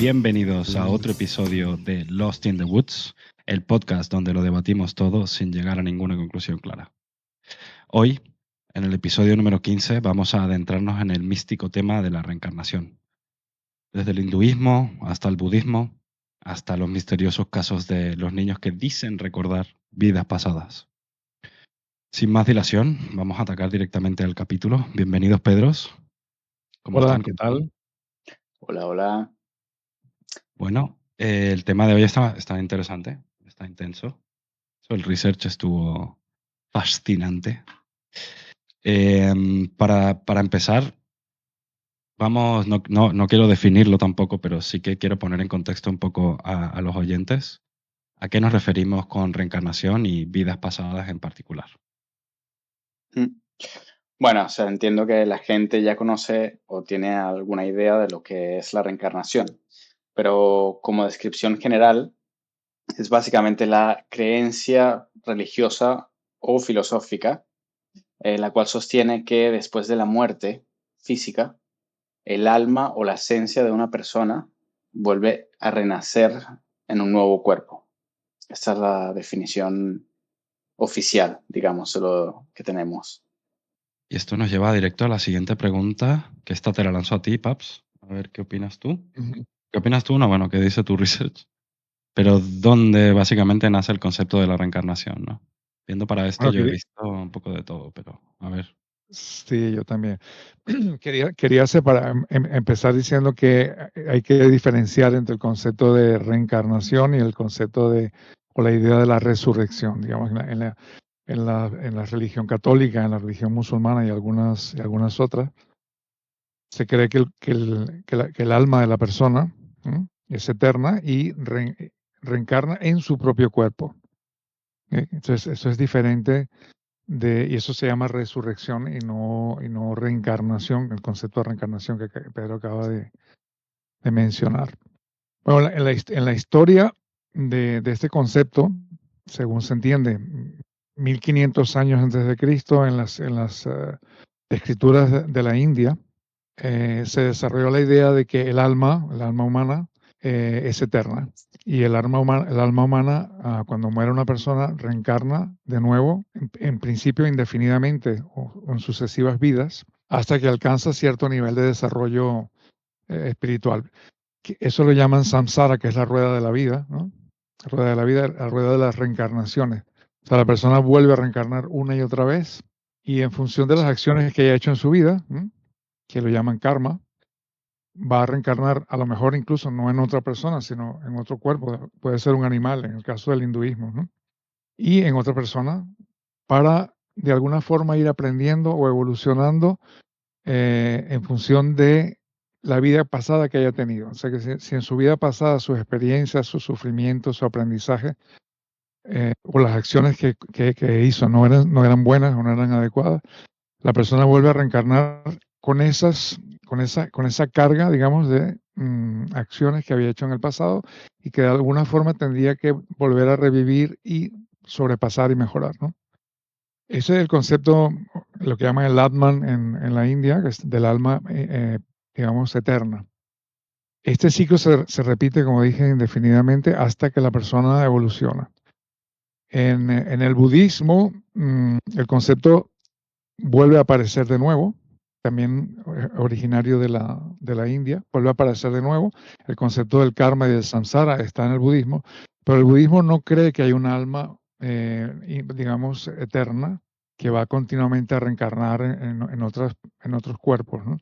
Bienvenidos a otro episodio de Lost in the Woods, el podcast donde lo debatimos todo sin llegar a ninguna conclusión clara. Hoy, en el episodio número 15, vamos a adentrarnos en el místico tema de la reencarnación. Desde el hinduismo hasta el budismo, hasta los misteriosos casos de los niños que dicen recordar vidas pasadas. Sin más dilación, vamos a atacar directamente al capítulo. Bienvenidos, Pedros. ¿Cómo Hola, están? ¿qué tal? Hola, hola. Bueno, el tema de hoy está interesante, está intenso. El research estuvo fascinante. Para empezar, no quiero definirlo tampoco, pero sí que quiero poner en contexto un poco a los oyentes a qué nos referimos con reencarnación y vidas pasadas en particular. Bueno, entiendo que la gente ya conoce o tiene alguna idea de lo que es la reencarnación, pero como descripción general, es básicamente la creencia religiosa o filosófica, la cual sostiene que después de la muerte física, el alma o la esencia de una persona vuelve a renacer en un nuevo cuerpo. Esta es la definición oficial, digamos, de lo que tenemos. Y esto nos lleva directo a la siguiente pregunta, que esta te la lanzo a ti, Paps. A ver, ¿qué opinas tú? ¿Qué opinas tú? No, bueno, ¿qué dice tu research? Pero ¿dónde básicamente nace el concepto de la reencarnación, no? Viendo para esto, Bueno, yo he visto un poco de todo, pero a ver. sí, yo también. Quería empezar diciendo que hay que diferenciar entre el concepto de reencarnación y el concepto o la idea de la resurrección, digamos, en la religión católica, en la religión musulmana y algunas otras. Se cree que el alma de la persona es eterna y reencarna en su propio cuerpo. Entonces, eso es diferente y eso se llama resurrección y no reencarnación, el concepto de reencarnación que Pedro acaba de mencionar. Bueno, en la historia de este concepto, según se entiende, 1500 años antes de Cristo, en las escrituras de la India, se desarrolló la idea de que el alma humana, es eterna. Y el alma humana, cuando muere una persona, reencarna de nuevo, en principio indefinidamente o en sucesivas vidas, hasta que alcanza cierto nivel de desarrollo espiritual. Eso lo llaman samsara, que es la rueda de la vida, ¿no? La rueda de la vida, la rueda de las reencarnaciones. O sea, la persona vuelve a reencarnar una y otra vez, y en función de las acciones que haya hecho en su vida, que lo llaman karma, va a reencarnar a lo mejor incluso no en otra persona, sino en otro cuerpo. Puede ser un animal, en el caso del hinduismo, ¿no? Y en otra persona, para de alguna forma ir aprendiendo o evolucionando en función de la vida pasada que haya tenido. O sea que si en su vida pasada sus experiencias, su sufrimiento, su aprendizaje o las acciones que hizo no eran buenas o no eran adecuadas, la persona vuelve a reencarnar con esa carga, digamos, de acciones que había hecho en el pasado y que de alguna forma tendría que volver a revivir y sobrepasar y mejorar, ¿no? Ese es el concepto, lo que llaman el Atman en la India, que es del alma, digamos, eterna. Este ciclo se repite, como dije, indefinidamente hasta que la persona evoluciona. En el budismo, el concepto vuelve a aparecer de nuevo, también originario de la India, vuelve a aparecer de nuevo. El concepto del karma y del samsara está en el budismo, pero el budismo no cree que hay un alma, digamos, eterna, que va continuamente a reencarnar en otros cuerpos, ¿no?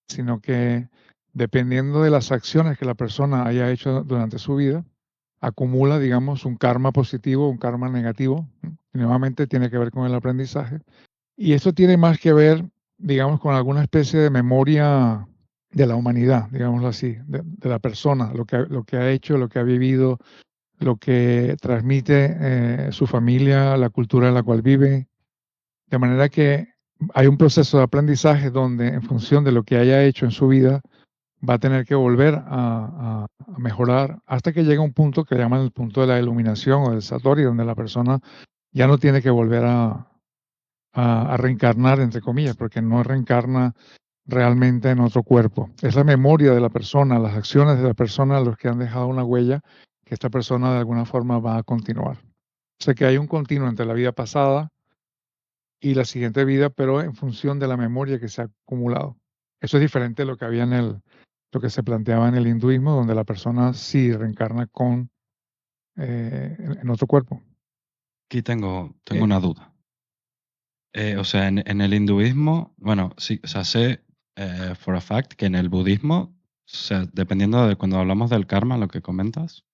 Sino que dependiendo de las acciones que la persona haya hecho durante su vida, acumula, digamos, un karma positivo, un karma negativo, ¿no? Y nuevamente tiene que ver con el aprendizaje. Y esto tiene más que ver, digamos, con alguna especie de memoria de la humanidad, digámoslo así, de la persona, lo que ha hecho, lo que ha vivido, lo que transmite su familia, la cultura en la cual vive. De manera que hay un proceso de aprendizaje donde, en función de lo que haya hecho en su vida, va a tener que volver a mejorar hasta que llega un punto que llaman el punto de la iluminación o del satori, donde la persona ya no tiene que volver a reencarnar, entre comillas, porque no reencarna realmente en otro cuerpo. Es la memoria de la persona, las acciones de la persona los que han dejado una huella que esta persona de alguna forma va a continuar. O sea que hay un continuo entre la vida pasada y la siguiente vida, pero en función de la memoria que se ha acumulado. Eso es diferente de lo que había lo que se planteaba en el hinduismo, donde la persona sí reencarna en otro cuerpo. Aquí tengo Eh, una duda. O sea, en el hinduismo, bueno, sí, o sea, sé for a fact que en el budismo, o sea, dependiendo de cuando hablamos del karma, lo que comentas,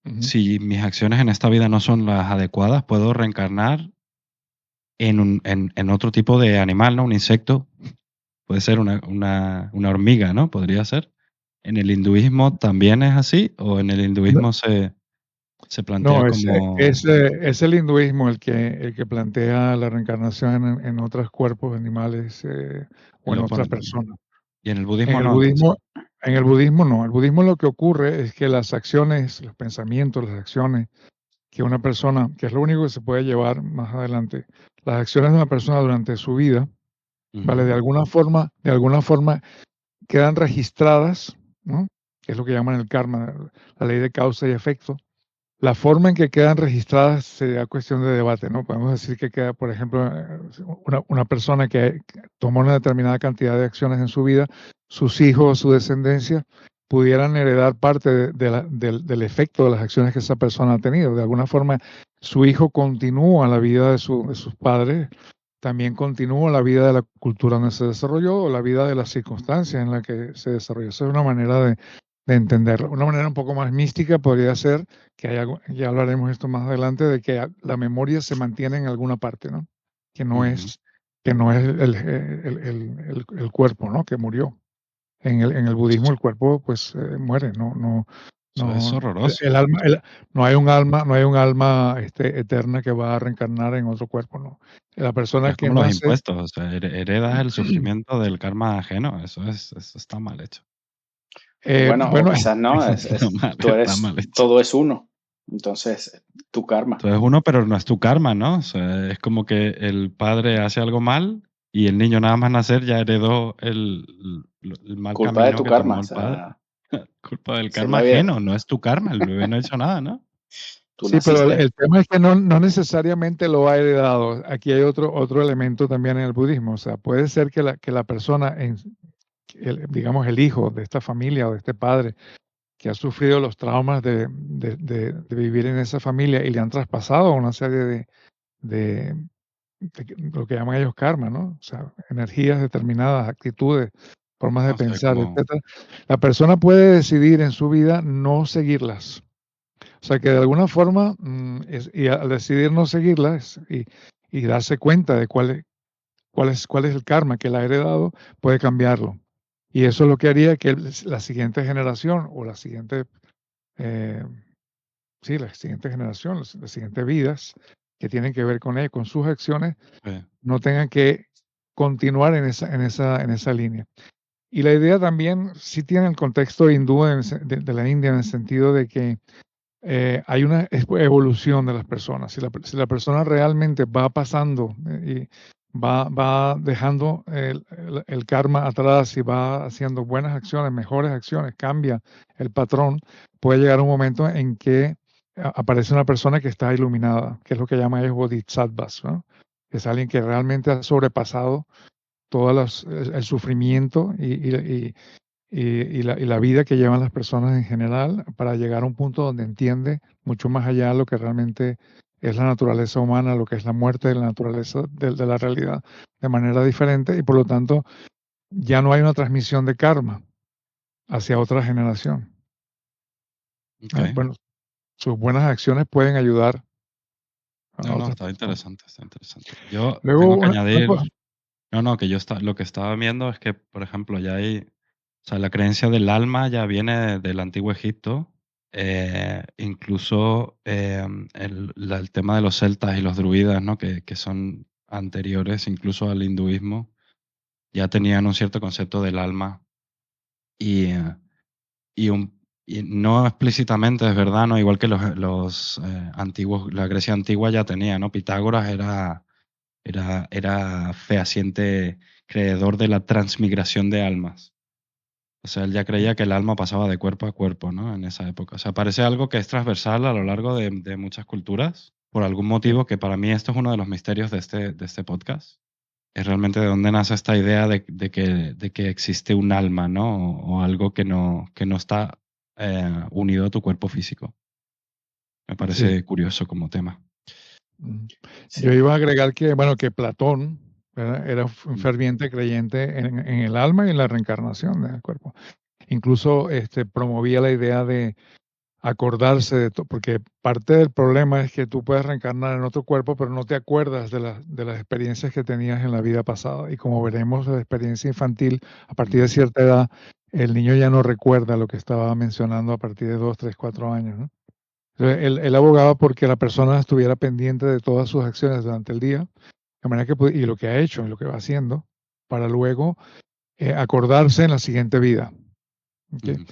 Ujú. si mis acciones en esta vida no son las adecuadas, puedo reencarnar en otro tipo de animal, ¿no? Un insecto, puede ser una hormiga, ¿no? Podría ser. ¿En el hinduismo también es así? ¿O en el No, hinduismo se plantea no, como es el hinduismo el que plantea la reencarnación en otros cuerpos animales o en lo otras ponen? personas. Y en el En budismo el no, entonces. budismo, en el budismo no. El budismo lo que ocurre es que las acciones, los pensamientos, las acciones que una persona, que es lo único que se puede llevar más adelante, las acciones de una persona durante su vida, ¿vale? Ujú, De alguna forma quedan registradas, ¿no? Que es lo que llaman el karma, la ley de causa y efecto. La forma en que quedan registradas sería cuestión de debate, ¿no? Podemos decir que queda, por ejemplo, una persona que tomó una determinada cantidad de acciones en su vida, sus hijos, su descendencia, pudieran heredar parte del efecto de las acciones que esa persona ha tenido. De alguna forma, su hijo continúa la vida de sus padres, también continúa la vida de la cultura donde se desarrolló o la vida de las circunstancias en la que se desarrolló. Esa es una manera de entenderlo. Una manera un poco más mística podría ser que hay algo, ya hablaremos esto más adelante, de que la memoria se mantiene en alguna parte, ¿no? Que no ujú. es, que no es el cuerpo, ¿no? Que murió. En el budismo el cuerpo pues muere, Eso es horroroso. el alma, no hay un alma, no hay un alma eterna que va a reencarnar en otro cuerpo, no. La Porque persona es que como los nace, impuestos, o sea, heredas el sufrimiento del karma ajeno. Eso está mal hecho. Bueno, o bueno, quizás no, Está mal hecho. todo es uno. Entonces, tu karma. Tú eres uno, pero no es tu karma, ¿no? O sea, es como que el padre hace algo mal y el niño nada más nacer ya heredó el mal Culpa de camino tu que karma. tomó O el padre. sea, Culpa del si es karma la vida, ajeno, no es tu karma, el bebé no ha hecho nada, ¿no? tú sí, pero naciste. el tema es que no necesariamente lo ha heredado. Aquí hay otro elemento también en el budismo. O sea, puede ser que la persona, digamos, el hijo de esta familia o de este padre que ha sufrido los traumas de vivir en esa familia y le han traspasado una serie de lo que llaman ellos karma, ¿no? O sea, energías determinadas, actitudes, formas de O sea, pensar, como etcétera. La persona puede decidir en su vida no seguirlas. O sea, que de alguna forma, y al decidir no seguirlas y darse cuenta de cuál es el karma que le ha heredado, puede cambiarlo. Y eso es lo que haría que la siguiente generación o eh, la siguiente generación, las siguientes vidas que tienen que ver con él, con sus acciones, eh, no tengan que continuar en esa línea. Y la idea también sí tiene el contexto hindú de la India en el sentido de que hay una evolución de las personas. Si la persona realmente va pasando y va dejando el karma atrás y va haciendo buenas acciones, mejores acciones, cambia el patrón, puede llegar un momento en que aparece una persona que está iluminada, que es lo que llaman ellos bodhisattvas, ¿no? Es alguien que realmente ha sobrepasado todo el sufrimiento y la vida que llevan las personas en general para llegar a un punto donde entiende mucho más allá lo que realmente es la naturaleza humana, lo que es la muerte de la naturaleza de la realidad de manera diferente y por lo tanto ya no hay una transmisión de karma hacia otra generación. ¿No? okey. Bueno, sus buenas acciones pueden ayudar a No, otras está personas. interesante, está interesante. Yo Luego, tengo que una añadir cosa, no, que lo que estaba viendo es que, por ejemplo, ya hay o sea, la creencia del alma ya viene del antiguo Egipto, incluso, el tema de los celtas y los druidas, ¿no? Que son anteriores incluso al hinduismo, ya tenían un cierto concepto del alma y, y no explícitamente, es verdad, ¿no? Igual que antiguos la Grecia antigua ya tenía, ¿no? Pitágoras era Era fehaciente creedor de la transmigración de almas. O sea, él ya creía que el alma pasaba de cuerpo a cuerpo, ¿no? En esa época. O sea, parece algo que es transversal a lo largo de muchas culturas, por algún Sí, motivo que para mí esto es uno de los misterios de este podcast. Es realmente de dónde nace esta idea de que existe un alma, ¿no? O algo que no está unido a tu cuerpo físico. Me sí. parece curioso como tema. Mm. Yo Sí. iba a agregar que, bueno, que Platón, ¿verdad?, era un Mm, ferviente creyente en el alma y en la reencarnación del cuerpo. Incluso promovía la idea de acordarse de todo, porque parte del problema es que tú puedes reencarnar en otro cuerpo, pero no te acuerdas de las experiencias que tenías en la vida pasada. Y como veremos, la experiencia infantil, a partir de mm, cierta edad, el niño ya no recuerda lo que estaba mencionando a partir de 2, 3, 4 años, ¿no? Entonces, él abogaba porque la persona estuviera pendiente de todas sus acciones durante el día, de manera que y lo que ha hecho y lo que va haciendo, para luego acordarse en la siguiente vida. ¿Ok? ujú.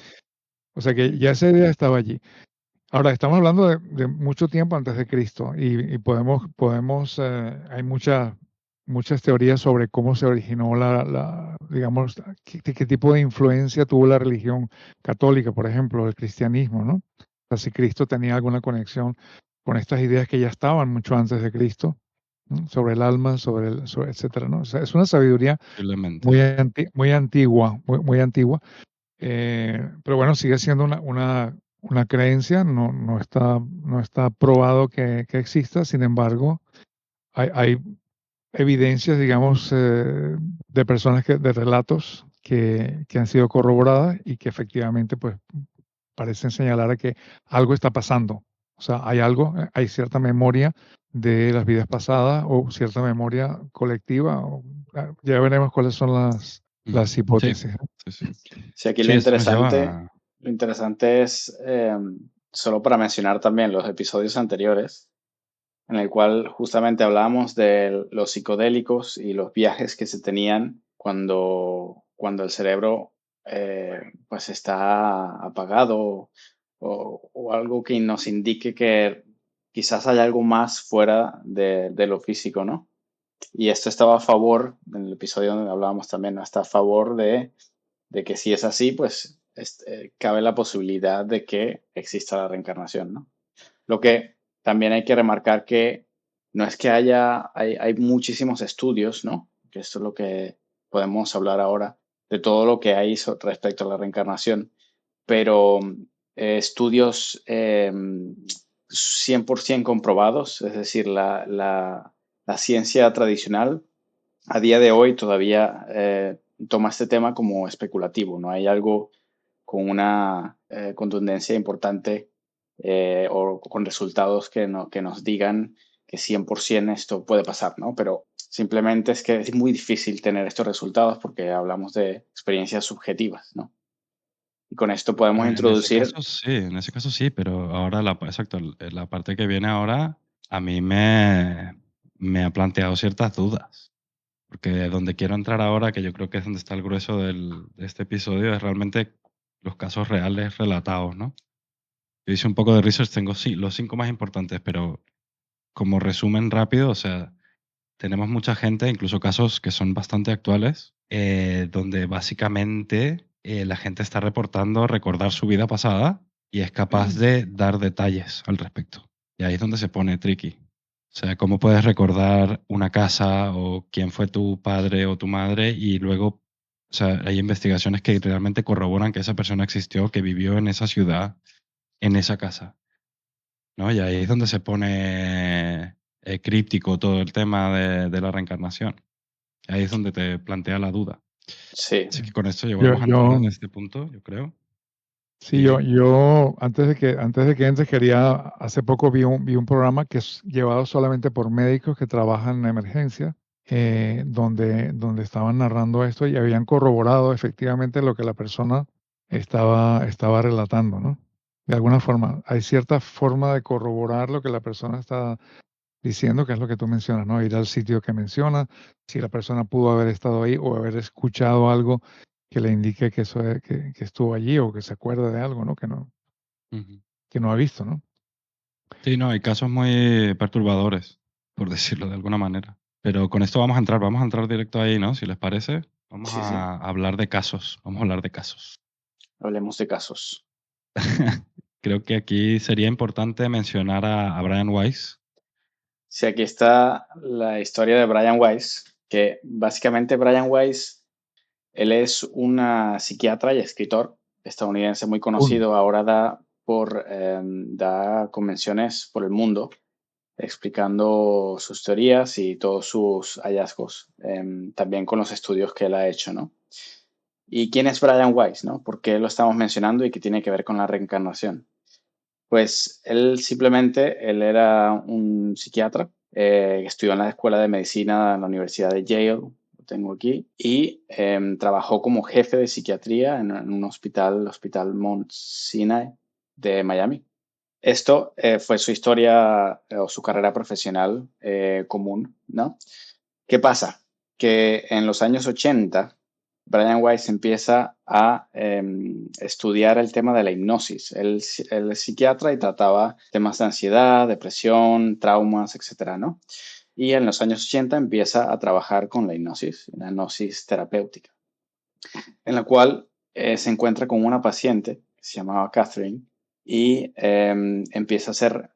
O sea que ya esa idea estaba allí. Ahora, estamos hablando de mucho tiempo antes de Cristo y hay muchas teorías sobre cómo se originó digamos, qué tipo de influencia tuvo la religión católica, por ejemplo, el cristianismo, ¿no? O sea, si Cristo tenía alguna conexión con estas ideas que ya estaban mucho antes de Cristo, ¿no?, sobre el alma, etcétera, ¿no? O sea, es una sabiduría Posiblemente. muy antigua, muy antigua, pero bueno, sigue siendo una creencia, no está probado que exista. Sin embargo, hay evidencias, digamos, de personas de relatos que han sido corroboradas y que efectivamente, pues, parecen señalar a que algo está pasando. O sea, hay algo, hay cierta memoria de las vidas pasadas o cierta memoria colectiva, ya veremos cuáles son Ujú. las Sí, hipótesis, ¿no? sí, sí. Sí, aquí Sí, esto nos lleva a... lo interesante es, solo para mencionar también los episodios anteriores, en el cual justamente hablábamos de los psicodélicos y los viajes que se tenían cuando el cerebro pues está apagado o algo que nos indique que quizás hay algo más fuera de lo físico, ¿no? Y esto estaba a favor, en el episodio donde hablábamos también, ¿no?, está a favor de que si es así, pues cabe la posibilidad de que exista la reencarnación, ¿no? Lo que también hay que remarcar que no es que hay muchísimos estudios, ¿no? Que esto es lo que podemos hablar ahora, de todo lo que hay respecto a la reencarnación, pero estudios 100% comprobados, es decir, la ciencia tradicional a día de hoy todavía toma este tema como especulativo, no hay algo con una contundencia importante o con resultados que nos digan que 100% esto puede pasar, ¿no? Pero simplemente es que es muy difícil tener estos resultados porque hablamos de experiencias subjetivas, ¿no? Y con esto podemos introducir, En ese caso sí, pero ahora exacto, la parte que viene ahora a mí me ha planteado ciertas dudas, porque donde quiero entrar ahora, que yo creo que es donde está el grueso de este episodio, es realmente los casos reales relatados, ¿no? Yo hice un poco de research, tengo sí, los 5 más importantes, pero como resumen rápido, o sea, tenemos mucha gente, incluso casos que son bastante actuales, donde básicamente la gente está reportando recordar su vida pasada y es capaz de dar detalles al respecto. Y ahí es donde se pone tricky. O sea, cómo puedes recordar una casa o quién fue tu padre o tu madre y luego, o sea, hay investigaciones que realmente corroboran que esa persona existió, que vivió en esa ciudad, en esa casa, ¿no? Y ahí es donde se pone críptico todo el tema de la reencarnación. Ahí es donde te plantea la duda. sí, Así que con esto ya Yo, vamos a entrar yo, en este punto, yo creo. Sí, Dime. yo antes de que entres hace poco vi un programa que es llevado solamente por médicos que trabajan en emergencia, donde estaban narrando esto y habían corroborado efectivamente lo que la persona estaba relatando, ¿no? De alguna forma, hay cierta forma de corroborar lo que la persona está diciendo, que es lo que tú mencionas, ¿no? Ir al sitio que menciona, si la persona pudo haber estado ahí o haber escuchado algo que le indique que que estuvo allí o que se acuerda de algo, ¿no? Ujú. Que no ha visto, ¿no? Sí, no, hay casos muy perturbadores, por decirlo de alguna manera. Pero con esto vamos a entrar directo ahí, ¿no? Si les parece, vamos Sí, sí, a hablar de casos. Vamos a hablar de casos. hablemos de casos. Creo que aquí sería importante mencionar a Brian Weiss. Sí, aquí está la historia de Brian Weiss, que básicamente Brian Weiss, él es una psiquiatra y escritor estadounidense muy Un, conocido. Ahora da convenciones por el mundo explicando sus teorías y todos sus hallazgos, también con los estudios que él ha hecho, ¿no? ¿Y quién es Brian Weiss, no? ¿Por qué lo estamos mencionando y qué tiene que ver con la reencarnación? Pues él era un psiquiatra, estudió en la Escuela de Medicina en la Universidad de Yale, lo tengo aquí, y trabajó como jefe de psiquiatría en un hospital, el Hospital Mount Sinai de Miami. Esto fue su historia o su carrera profesional común, ¿no? ¿Qué pasa? Que en los años 80, Brian Weiss empieza a estudiar el tema de la hipnosis. Él es psiquiatra y trataba temas de ansiedad, depresión, traumas, etcétera, ¿no? Y en los años 80 empieza a trabajar con la hipnosis terapéutica, en la cual se encuentra con una paciente que se llamaba Catherine y empieza a hacer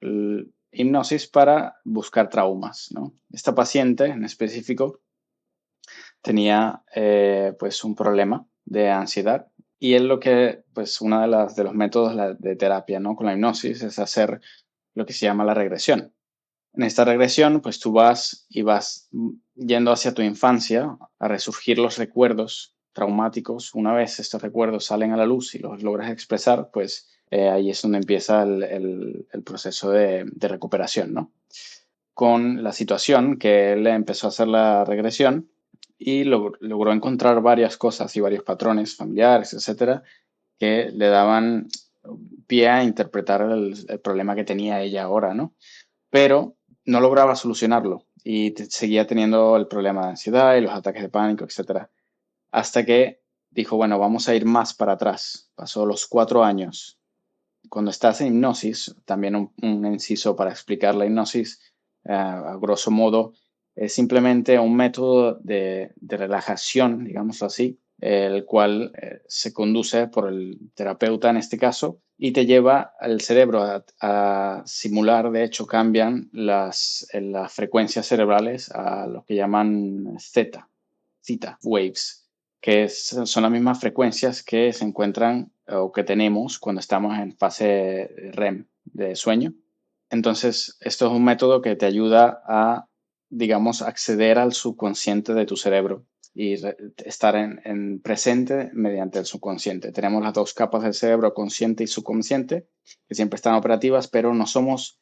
hipnosis para buscar traumas, ¿no? Esta paciente en específico tenía pues un problema de ansiedad y él pues uno de los métodos de terapia, ¿no? Con la hipnosis es hacer lo que se llama la regresión. En esta regresión, pues tú vas yendo hacia tu infancia a resurgir los recuerdos traumáticos. Una vez estos recuerdos salen a la luz y los logras expresar, pues ahí es donde empieza el proceso de recuperación, ¿no? Con la situación que él empezó a hacer la regresión y logró encontrar varias cosas y varios patrones familiares, etcétera, que le daban pie a interpretar el problema que tenía ella ahora, ¿no? Pero no lograba solucionarlo y seguía teniendo el problema de ansiedad y los ataques de pánico, etcétera. Hasta que dijo, bueno, vamos a ir más para atrás. Pasó los 4 años. Cuando estás en hipnosis, también un inciso para explicar la hipnosis, a grosso modo, es simplemente un método de relajación, digámoslo así, el cual se conduce por el terapeuta en este caso y te lleva al cerebro a simular, de hecho cambian las frecuencias cerebrales a lo que llaman theta waves, que son las mismas frecuencias que se encuentran o que tenemos cuando estamos en fase REM de sueño. Entonces, esto es un método que te ayuda a, digamos, acceder al subconsciente de tu cerebro y estar en presente mediante el subconsciente. Tenemos las dos capas del cerebro, consciente y subconsciente, que siempre están operativas, pero no estamos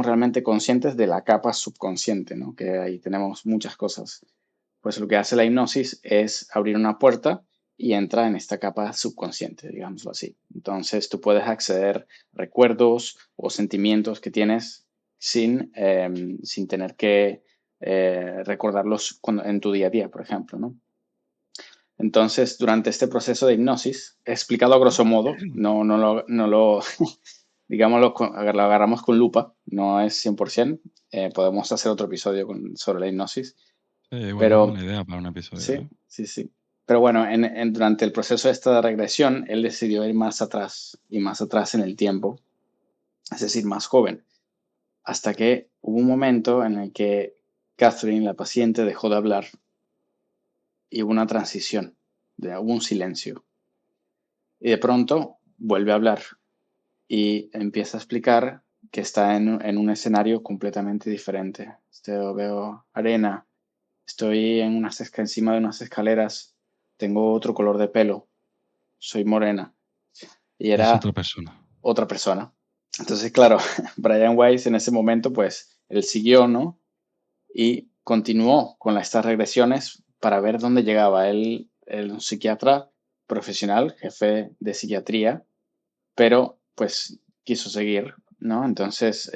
realmente conscientes de la capa subconsciente, ¿no? Que ahí tenemos muchas cosas. Pues lo que hace la hipnosis es abrir una puerta y entra en esta capa subconsciente, digámoslo así. Entonces tú puedes acceder a recuerdos o sentimientos que tienes sin tener que recordarlos en tu día a día, por ejemplo, ¿no? Entonces, durante este proceso de hipnosis, explicado a grosso modo, digamos, lo agarramos con lupa, no es 100%. Podemos hacer otro episodio sobre la hipnosis, Igual es pero buena idea para un episodio, sí, ¿eh? sí, sí. Pero bueno, durante el proceso de esta regresión, él decidió ir más atrás y más atrás en el tiempo, es decir, más joven, hasta que hubo un momento en el que Catherine, la paciente, dejó de hablar y hubo una transición, hubo un silencio. Y de pronto vuelve a hablar y empieza a explicar que está en un escenario completamente diferente. Veo arena, estoy encima de unas escaleras, tengo otro color de pelo, soy morena. Y Es era otra persona. otra persona. Entonces, claro, Brian Weiss en ese momento, pues, él siguió, ¿no? Y continuó con estas regresiones para ver dónde llegaba. Él es un psiquiatra profesional, jefe de psiquiatría, pero pues quiso seguir, ¿no? Entonces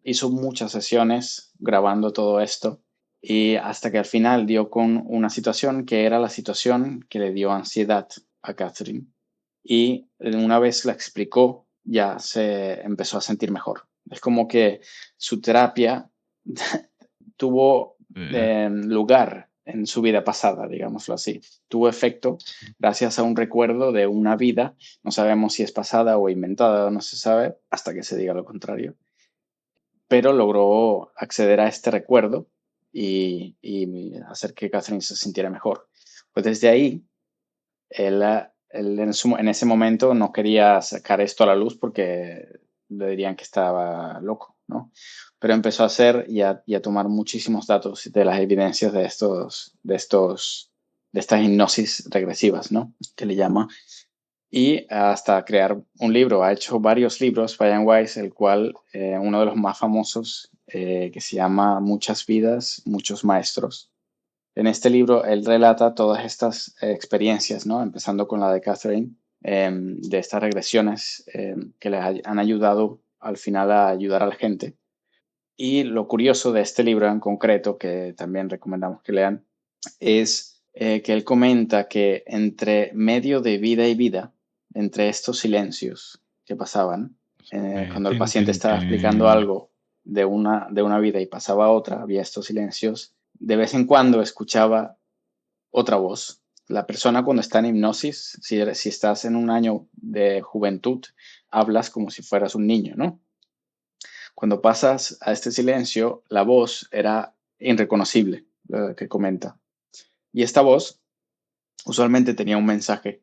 hizo muchas sesiones grabando todo esto y hasta que al final dio con una situación que era la situación que le dio ansiedad a Catherine. Y una vez la explicó, ya se empezó a sentir mejor. Es como que su terapia tuvo lugar en su vida pasada, digámoslo así. Tuvo efecto gracias a un recuerdo de una vida, no sabemos si es pasada o inventada, no se sabe hasta que se diga lo contrario, pero logró acceder a este recuerdo y hacer que Catherine se sintiera mejor. Pues desde ahí, él en ese momento no quería sacar esto a la luz porque le dirían que estaba loco, ¿no? Pero empezó a hacer y a tomar muchísimos datos de las evidencias de estas hipnosis regresivas, ¿no? Que le llama. Y hasta crear un libro. Ha hecho varios libros, Brian Weiss, el cual uno de los más famosos, que se llama Muchas vidas, muchos maestros. En este libro él relata todas estas experiencias, ¿no? Empezando con la de Catherine, de estas regresiones que le han ayudado al final a ayudar a la gente. Y lo curioso de este libro en concreto, que también recomendamos que lean, es que él comenta que entre medio de vida y vida, entre estos silencios que pasaban, cuando el paciente estaba explicando algo de una vida y pasaba a otra, había estos silencios, de vez en cuando escuchaba otra voz. La persona cuando está en hipnosis, si estás en un año de juventud, hablas como si fueras un niño, ¿no? Cuando pasas a este silencio, la voz era irreconocible, que comenta. Y esta voz usualmente tenía un mensaje.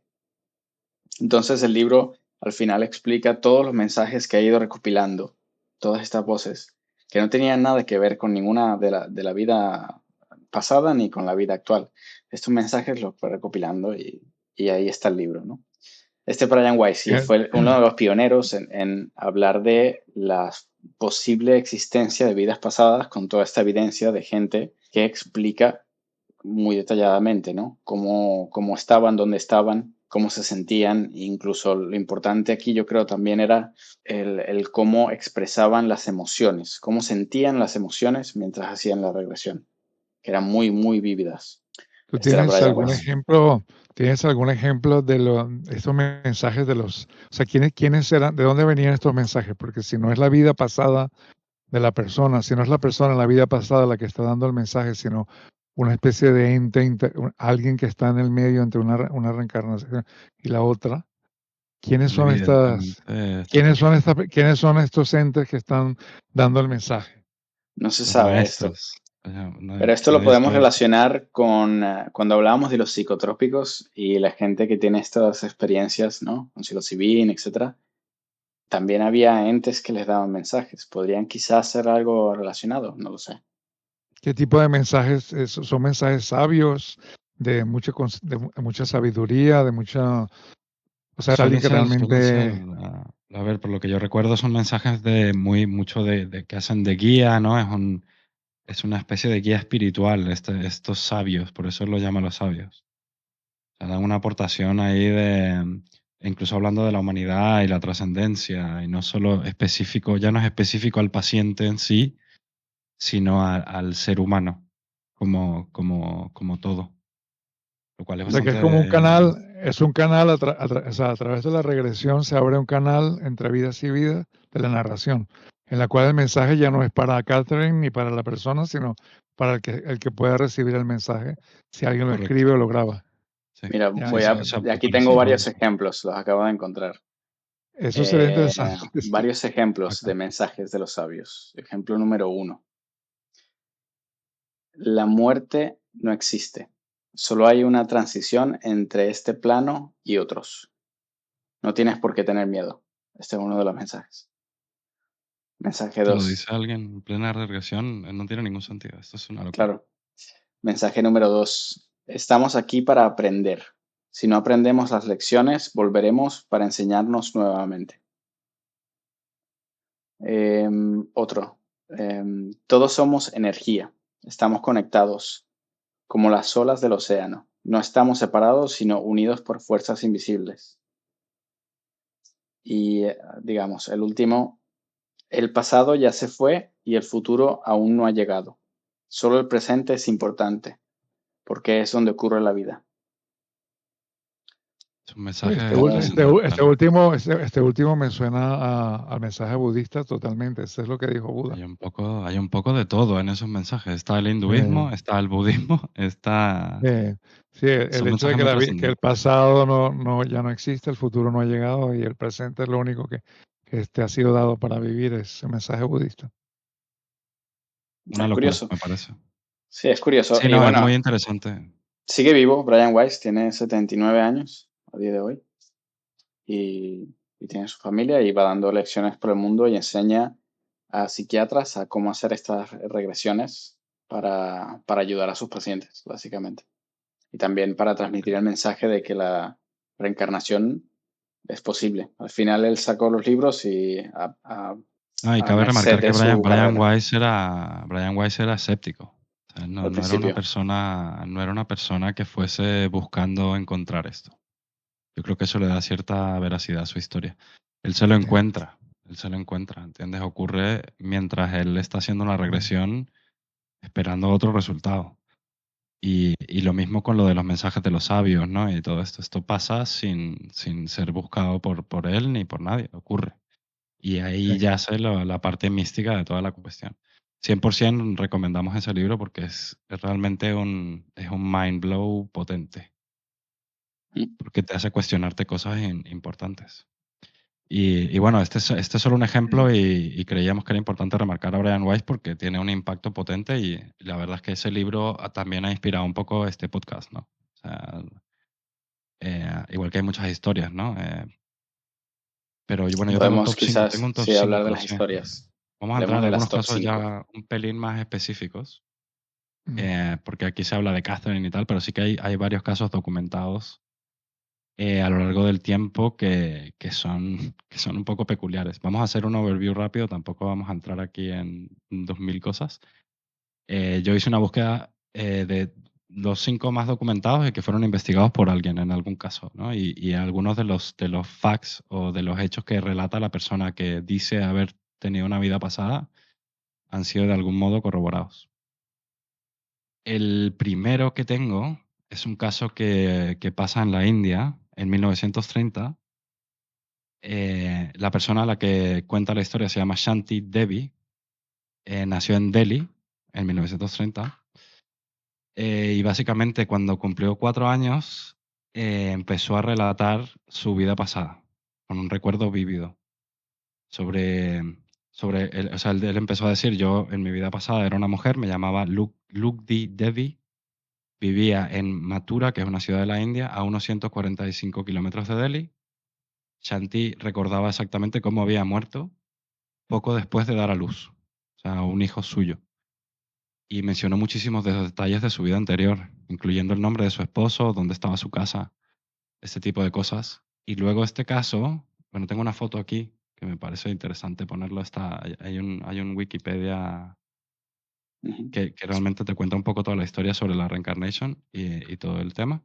Entonces el libro al final explica todos los mensajes que ha ido recopilando, todas estas voces, que no tenían nada que ver con ninguna de la vida pasada ni con la vida actual. Estos mensajes los fue recopilando y ahí está el libro, ¿no? Brian Weiss sí, fue uno de los pioneros en hablar de la posible existencia de vidas pasadas con toda esta evidencia de gente que explica muy detalladamente, ¿no? Cómo estaban, dónde estaban, cómo se sentían. Incluso lo importante aquí yo creo también era el cómo expresaban las emociones, cómo sentían las emociones mientras hacían la regresión, que eran muy, muy vívidas. ¿Tú Era tienes Brian algún Weiss. ejemplo? ¿Tienes algún ejemplo de estos mensajes de los, o sea, quiénes eran, de dónde venían estos mensajes? Porque si no es la vida pasada de la persona, si no es la persona en la vida pasada la que está dando el mensaje, sino una especie de ente, alguien que está en el medio entre una reencarnación y la otra, ¿quiénes son quiénes son estos entes que están dando el mensaje? No se Los sabe esto. maestros. No, Pero esto lo podemos esto- relacionar con cuando hablábamos de los psicotrópicos y la gente que tiene estas experiencias, ¿no? Con psilocibin, etcétera. También había entes que les daban mensajes. ¿Podrían quizás ser algo relacionado? No lo sé. ¿Qué tipo de mensajes? ¿Son mensajes sabios, de mucha sabiduría, de mucha... O sea, alguien que suelen ser, realmente... a ver, por lo que yo recuerdo, son mensajes de mucho de que hacen de guía, ¿no? Es una especie de guía espiritual, estos sabios, por eso lo llaman los sabios. O sea, dan una aportación ahí incluso hablando de la humanidad y la trascendencia, y no solo específico, ya no es específico al paciente en sí, sino al ser humano, como todo. Lo cual es O sea, que es bastante. como un canal, es un canal, o sea, a través de la regresión se abre un canal entre vidas y vidas de la narración, en la cual el mensaje ya no es para Catherine ni para la persona, sino para el que pueda recibir el mensaje, si alguien lo Correcto. escribe o lo graba. Sí. Mira, Ya, aquí Bueno, tengo sí. varios ejemplos, los acabo de encontrar. eso sería interesante. Varios ejemplos de Acá. mensajes de los sabios. Ejemplo número 1. La muerte no existe. Solo hay una transición entre este plano y otros. No tienes por qué tener miedo. Este es uno de los mensajes. Mensaje Te lo dice 2. alguien en plena regresión, no tiene ningún sentido. Esto es una locura. Claro. Mensaje número 2. Estamos aquí para aprender. Si no aprendemos las lecciones, volveremos para enseñarnos nuevamente. Otro. Todos somos energía. Estamos conectados, como las olas del océano. No estamos separados, sino unidos por fuerzas invisibles. Y digamos, el último, el pasado ya se fue y el futuro aún no ha llegado. Solo el presente es importante, porque es donde ocurre la vida. Es un Sí, mensaje este trascendental. último me suena al mensaje budista totalmente. Eso es lo que dijo Buda. Hay un poco de todo en esos mensajes. Está el Eh, hinduismo, está el budismo, está... eh, sí, el Son hecho de mensajes que, muy que el trascendentes. pasado ya no existe, el futuro no ha llegado y el presente es lo único que te ha sido dado para vivir, es el mensaje budista. Una Es locura, curioso. me parece. Sí, es curioso. Sí, Y no, es muy bueno, interesante. sigue vivo. Brian Weiss tiene 79 años a día de hoy y tiene su familia y va dando lecciones por el mundo y enseña a psiquiatras a cómo hacer estas regresiones para ayudar a sus pacientes, básicamente. Y también para transmitir el mensaje de que la reencarnación es posible. Al final él sacó los libros y Ah, y a cabe merced remarcar que de su carrera Brian Weiss era escéptico. O sea, al no era una principio. persona, no era una persona que fuese buscando encontrar esto. Yo creo que eso le da cierta veracidad a su historia. Él se lo Eh, encuentra, él se lo encuentra, ¿entiendes? Ocurre mientras él está haciendo una regresión esperando otro resultado. Y lo mismo con lo de los mensajes de los sabios, ¿no? Y todo esto. Esto pasa sin ser buscado por él ni por nadie, ocurre. Y ahí sí, yace la parte mística de toda la cuestión. 100% recomendamos ese libro porque es realmente es un mind blow potente, Mm. porque te hace cuestionarte cosas importantes. Y bueno, este es solo un ejemplo y creíamos que era importante remarcar a Brian Weiss porque tiene un impacto potente y la verdad es que ese libro también ha inspirado un poco este podcast, ¿no? O sea, igual que hay muchas historias, ¿no? Pero bueno, yo tengo un Podemos top 5, tengo quizás, un top sí, hablar de 5, las sí. historias. Vamos a entrar Hablemos en de las algunos top casos 5. ya un pelín más específicos, mm, porque aquí se habla de Catherine y tal, pero sí que hay varios casos documentados a lo largo del tiempo que son un poco peculiares. Vamos a hacer un overview rápido, tampoco vamos a entrar aquí en 2000 cosas. Yo hice una búsqueda de los 5 más documentados y que fueron investigados por alguien en algún caso, ¿no? Y algunos de los facts o de los hechos que relata la persona que dice haber tenido una vida pasada han sido de algún modo corroborados. El primero que tengo es un caso que pasa en la India en 1930. La persona a la que cuenta la historia se llama Shanti Devi. Nació en Delhi en 1930. Y básicamente cuando cumplió 4 años, empezó a relatar su vida pasada, con un recuerdo vívido sobre, o sea, él empezó a decir, yo en mi vida pasada era una mujer, me llamaba Lugdi Devi, vivía en Mathura, que es una ciudad de la India, a unos 145 kilómetros de Delhi. Shanti recordaba exactamente cómo había muerto poco después de dar a luz, o sea, un hijo suyo. Y mencionó muchísimos de los detalles de su vida anterior, incluyendo el nombre de su esposo, dónde estaba su casa, este tipo de cosas. Y luego este caso, bueno, tengo una foto aquí que me parece interesante ponerlo. Hay un Wikipedia Ujú. que realmente te cuenta un poco toda la historia sobre la reencarnation y todo el tema.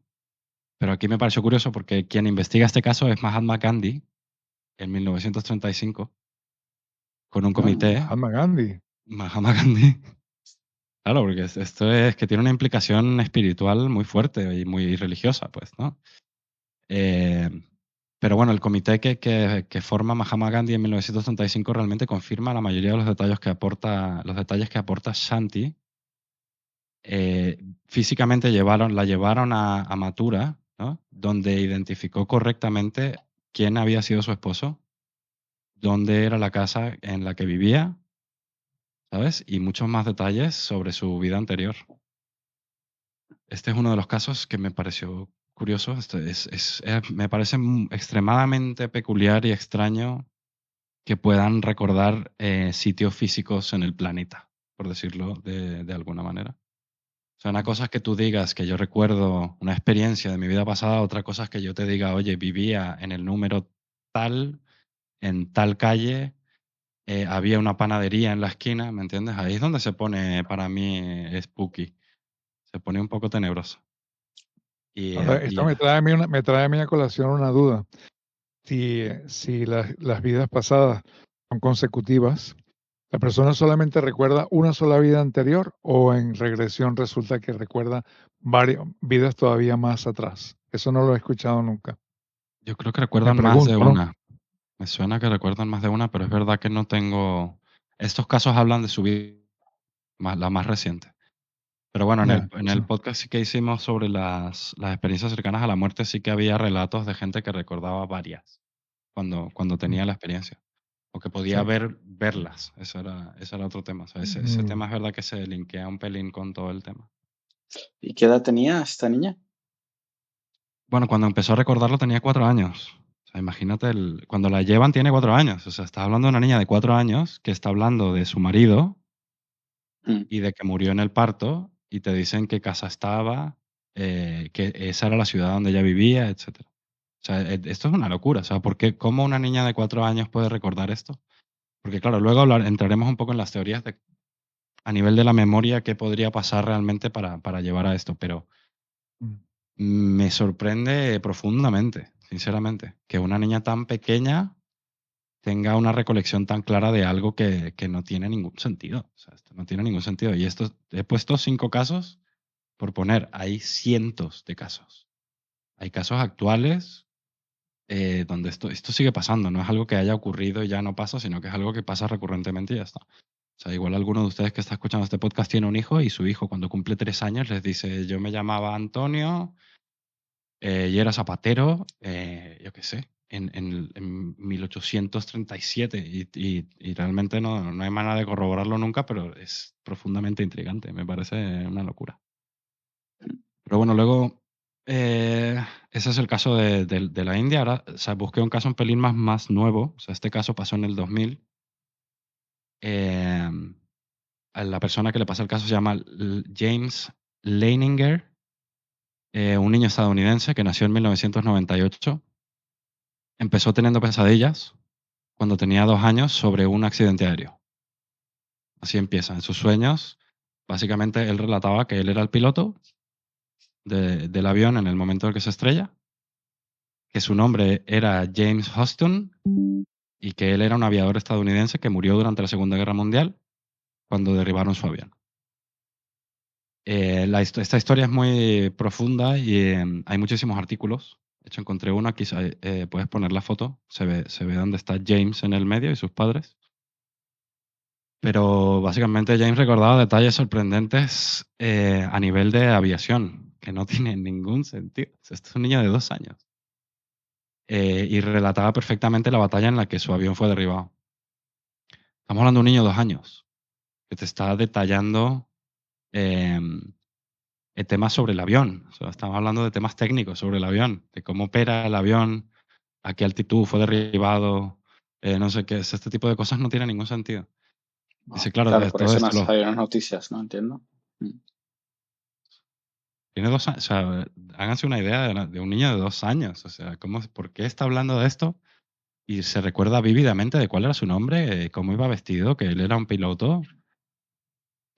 Pero aquí me pareció curioso porque quien investiga este caso es Mahatma Gandhi en 1935 con un Ah, comité. Mahatma Gandhi. Mahatma Gandhi. Claro, porque esto es que tiene una implicación espiritual muy fuerte y muy religiosa, pues, ¿no? Eh, pero bueno, el comité que forma Mahatma Gandhi en 1935 realmente confirma la mayoría de los detalles que aporta Shanti. Físicamente la llevaron a Mathura, ¿no? Donde identificó correctamente quién había sido su esposo, dónde era la casa en la que vivía, ¿sabes? Y muchos más detalles sobre su vida anterior. Este es uno de los casos que me pareció curioso. Me parece extremadamente peculiar y extraño que puedan recordar sitios físicos en el planeta, por decirlo de alguna manera. O sea, una cosa es que tú digas que yo recuerdo una experiencia de mi vida pasada, otra cosa es que yo te diga, oye, vivía en el número tal, en tal calle, había una panadería en la esquina, ¿me entiendes? Ahí es donde se pone para mí spooky, se pone un poco tenebroso. Ahora, Y esto me trae a mí a colación una duda. Si las vidas pasadas son consecutivas, ¿la persona solamente recuerda una sola vida anterior o en regresión resulta que recuerda varias vidas todavía más atrás? Eso no lo he escuchado nunca. Yo creo que Me recuerdan más de pregunto, ¿no? una. Me suena que recuerdan más de una, pero es verdad que no tengo. Estos casos hablan de su vida, la más reciente. Pero bueno, Ya, en sí. el podcast sí que hicimos sobre las experiencias cercanas a la muerte, sí que había relatos de gente que recordaba varias cuando Mm, tenía la experiencia. O que podía sí. verlas. Ese era otro tema. O sea, ese Mm, tema es verdad que se linkea un pelín con todo el tema. ¿Y qué edad tenía esta niña? Bueno, cuando empezó a recordarlo tenía 4 años. O sea, imagínate, cuando la llevan tiene 4 años. O sea, estás hablando de una niña de 4 años que está hablando de su marido Mm, y de que murió en el parto, y te dicen qué casa estaba, que esa era la ciudad donde ella vivía, etcétera. O sea, esto es una locura. O sea, cómo una niña de 4 años puede recordar esto? Porque claro, luego entraremos un poco en las teorías de, a nivel de la memoria, qué podría pasar realmente para llevar a esto, pero mm, me sorprende profundamente, sinceramente, que una niña tan pequeña tenga una recolección tan clara de algo que no tiene ningún sentido. O sea, esto no tiene ningún sentido. Y esto, he puesto 5 casos por poner, hay cientos de casos. Hay casos actuales donde esto sigue pasando, no es algo que haya ocurrido y ya no pasa, sino que es algo que pasa recurrentemente y ya está. O sea, igual alguno de ustedes que está escuchando este podcast tiene un hijo y su hijo cuando cumple 3 años les dice, yo me llamaba Antonio y era zapatero, yo qué sé, en 1837 y realmente no hay manera de corroborarlo nunca, pero es profundamente intrigante, me parece una locura. Pero bueno, luego, ese es el caso de la India. Ahora, o sea, busqué un caso un pelín más nuevo. O sea, este caso pasó en el 2000. Em, a la persona que le pasa el caso se llama James Leininger, un niño estadounidense que nació en 1998. Empezó teniendo pesadillas cuando tenía 2 años sobre un accidente aéreo. Así empieza. En sus sueños, básicamente, él relataba que él era el piloto del avión en el momento en el que se estrella, que su nombre era James Houston y que él era un aviador estadounidense que murió durante la Segunda Guerra Mundial cuando derribaron su avión. Esta historia es muy profunda y hay muchísimos artículos. De hecho, encontré uno aquí, puedes poner la foto, se ve dónde está James en el medio y sus padres. Pero básicamente James recordaba detalles sorprendentes a nivel de aviación, que no tienen ningún sentido. O sea, este es un niño de 2 años. Y relataba perfectamente la batalla en la que su avión fue derribado. Estamos hablando de un niño de 2 años que te está detallando em, temas sobre el avión. O sea, estamos hablando de temas técnicos sobre el avión, de cómo opera el avión, a qué altitud fue derribado, no sé qué. Este tipo de cosas no tienen ningún sentido. Dice, claro, claro, de por todo eso esto, nos salieron las noticias, ¿no? Entiendo. Mm, tiene 2 años, o sea, háganse una idea de un niño de 2 años. O sea, ¿por qué está hablando de esto? Y se recuerda vívidamente de cuál era su nombre, cómo iba vestido, que él era un piloto.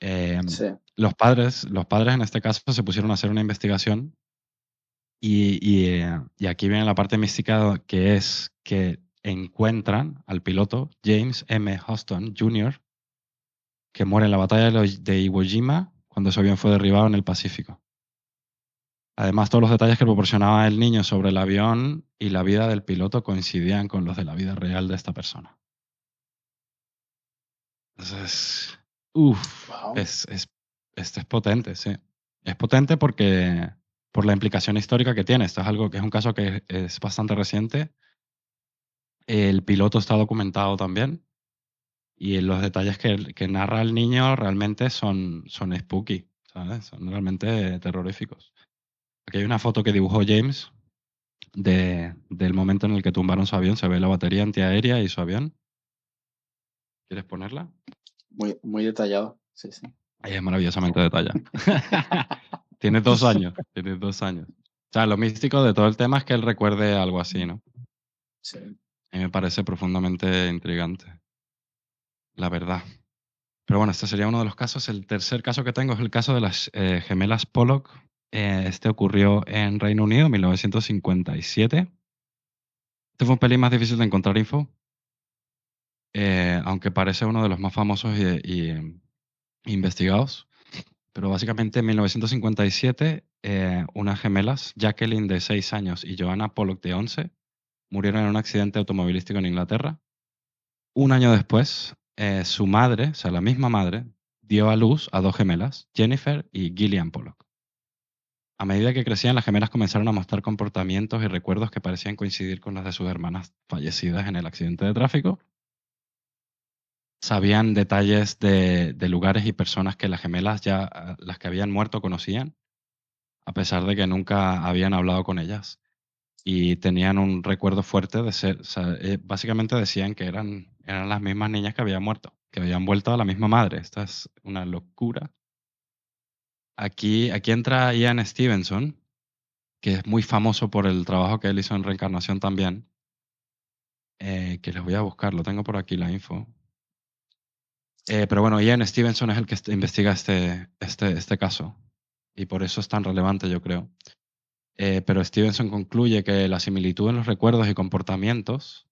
Em, sí. los padres en este caso se pusieron a hacer una investigación y aquí viene la parte mística, que es que encuentran al piloto James M. Houston Jr., que muere en la batalla de Iwo Jima cuando su avión fue derribado en el Pacífico. Además, todos los detalles que proporcionaba el niño sobre el avión y la vida del piloto coincidían con los de la vida real de esta persona. Entonces, uff, Wow. este es potente, sí. Es potente porque por la implicación histórica que tiene. Esto es algo que es un caso que es bastante reciente. El piloto está documentado también y los detalles que narra el niño realmente son spooky, ¿sabes? Son realmente terroríficos. Aquí hay una foto que dibujó James del momento en el que tumbaron su avión. Se ve la batería antiaérea y su avión. ¿Quieres ponerla? Muy, muy detallado. Sí, sí. Ahí es maravillosamente detallada. Tiene 2 años, tiene 2 años. O sea, lo místico de todo el tema es que él recuerde algo así, ¿no? Sí. A mí me parece profundamente intrigante, la verdad. Pero bueno, este sería uno de los casos. El tercer caso que tengo es el caso de las gemelas Pollock. Este ocurrió en Reino Unido en 1957. Este fue un pelín más difícil de encontrar info, aunque parece uno de los más famosos y investigados. Pero básicamente en 1957, unas gemelas, Jacqueline de 6 años y Joanna Pollock de 11, murieron en un accidente automovilístico en Inglaterra. Un año después, su madre, o sea, la misma madre, dio a luz a 2 gemelas, Jennifer y Gillian Pollock. A medida que crecían, las gemelas comenzaron a mostrar comportamientos y recuerdos que parecían coincidir con los de sus hermanas fallecidas en el accidente de tráfico. Sabían detalles de lugares y personas que las gemelas las que habían muerto conocían, a pesar de que nunca habían hablado con ellas. Y tenían un recuerdo fuerte de ser, o sea, básicamente decían que eran las mismas niñas que habían muerto, que habían vuelto a la misma madre. Esta es una locura. Aquí entra Ian Stevenson, que es muy famoso por el trabajo que él hizo en reencarnación también, que les voy a buscar, lo tengo por aquí la info. Pero bueno, Ian Stevenson es el que investiga este caso, y por eso es tan relevante, yo creo. Pero Stevenson concluye que la similitud en los recuerdos y comportamientos,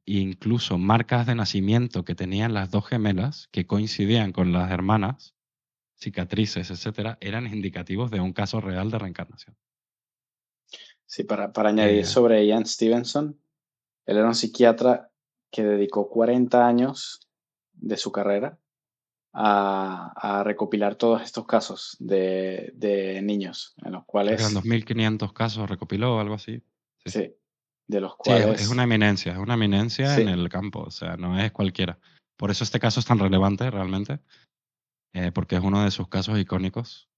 incluso marcas de nacimiento que tenían las 2 gemelas, que coincidían con las hermanas, cicatrices, etcétera, eran indicativos de un caso real de reencarnación. Sí, para añadir Eh, sobre Ian Stevenson, él era un psiquiatra que dedicó 40 años de su carrera a recopilar todos estos casos de niños, en los Creo que eran cuales, 2.500 casos, recopiló algo así. Sí. sí, de los Sí, es una cuales, eminencia en sí, el campo, o sea, no es cualquiera. Por eso este caso es tan relevante realmente, porque es uno de sus casos icónicos.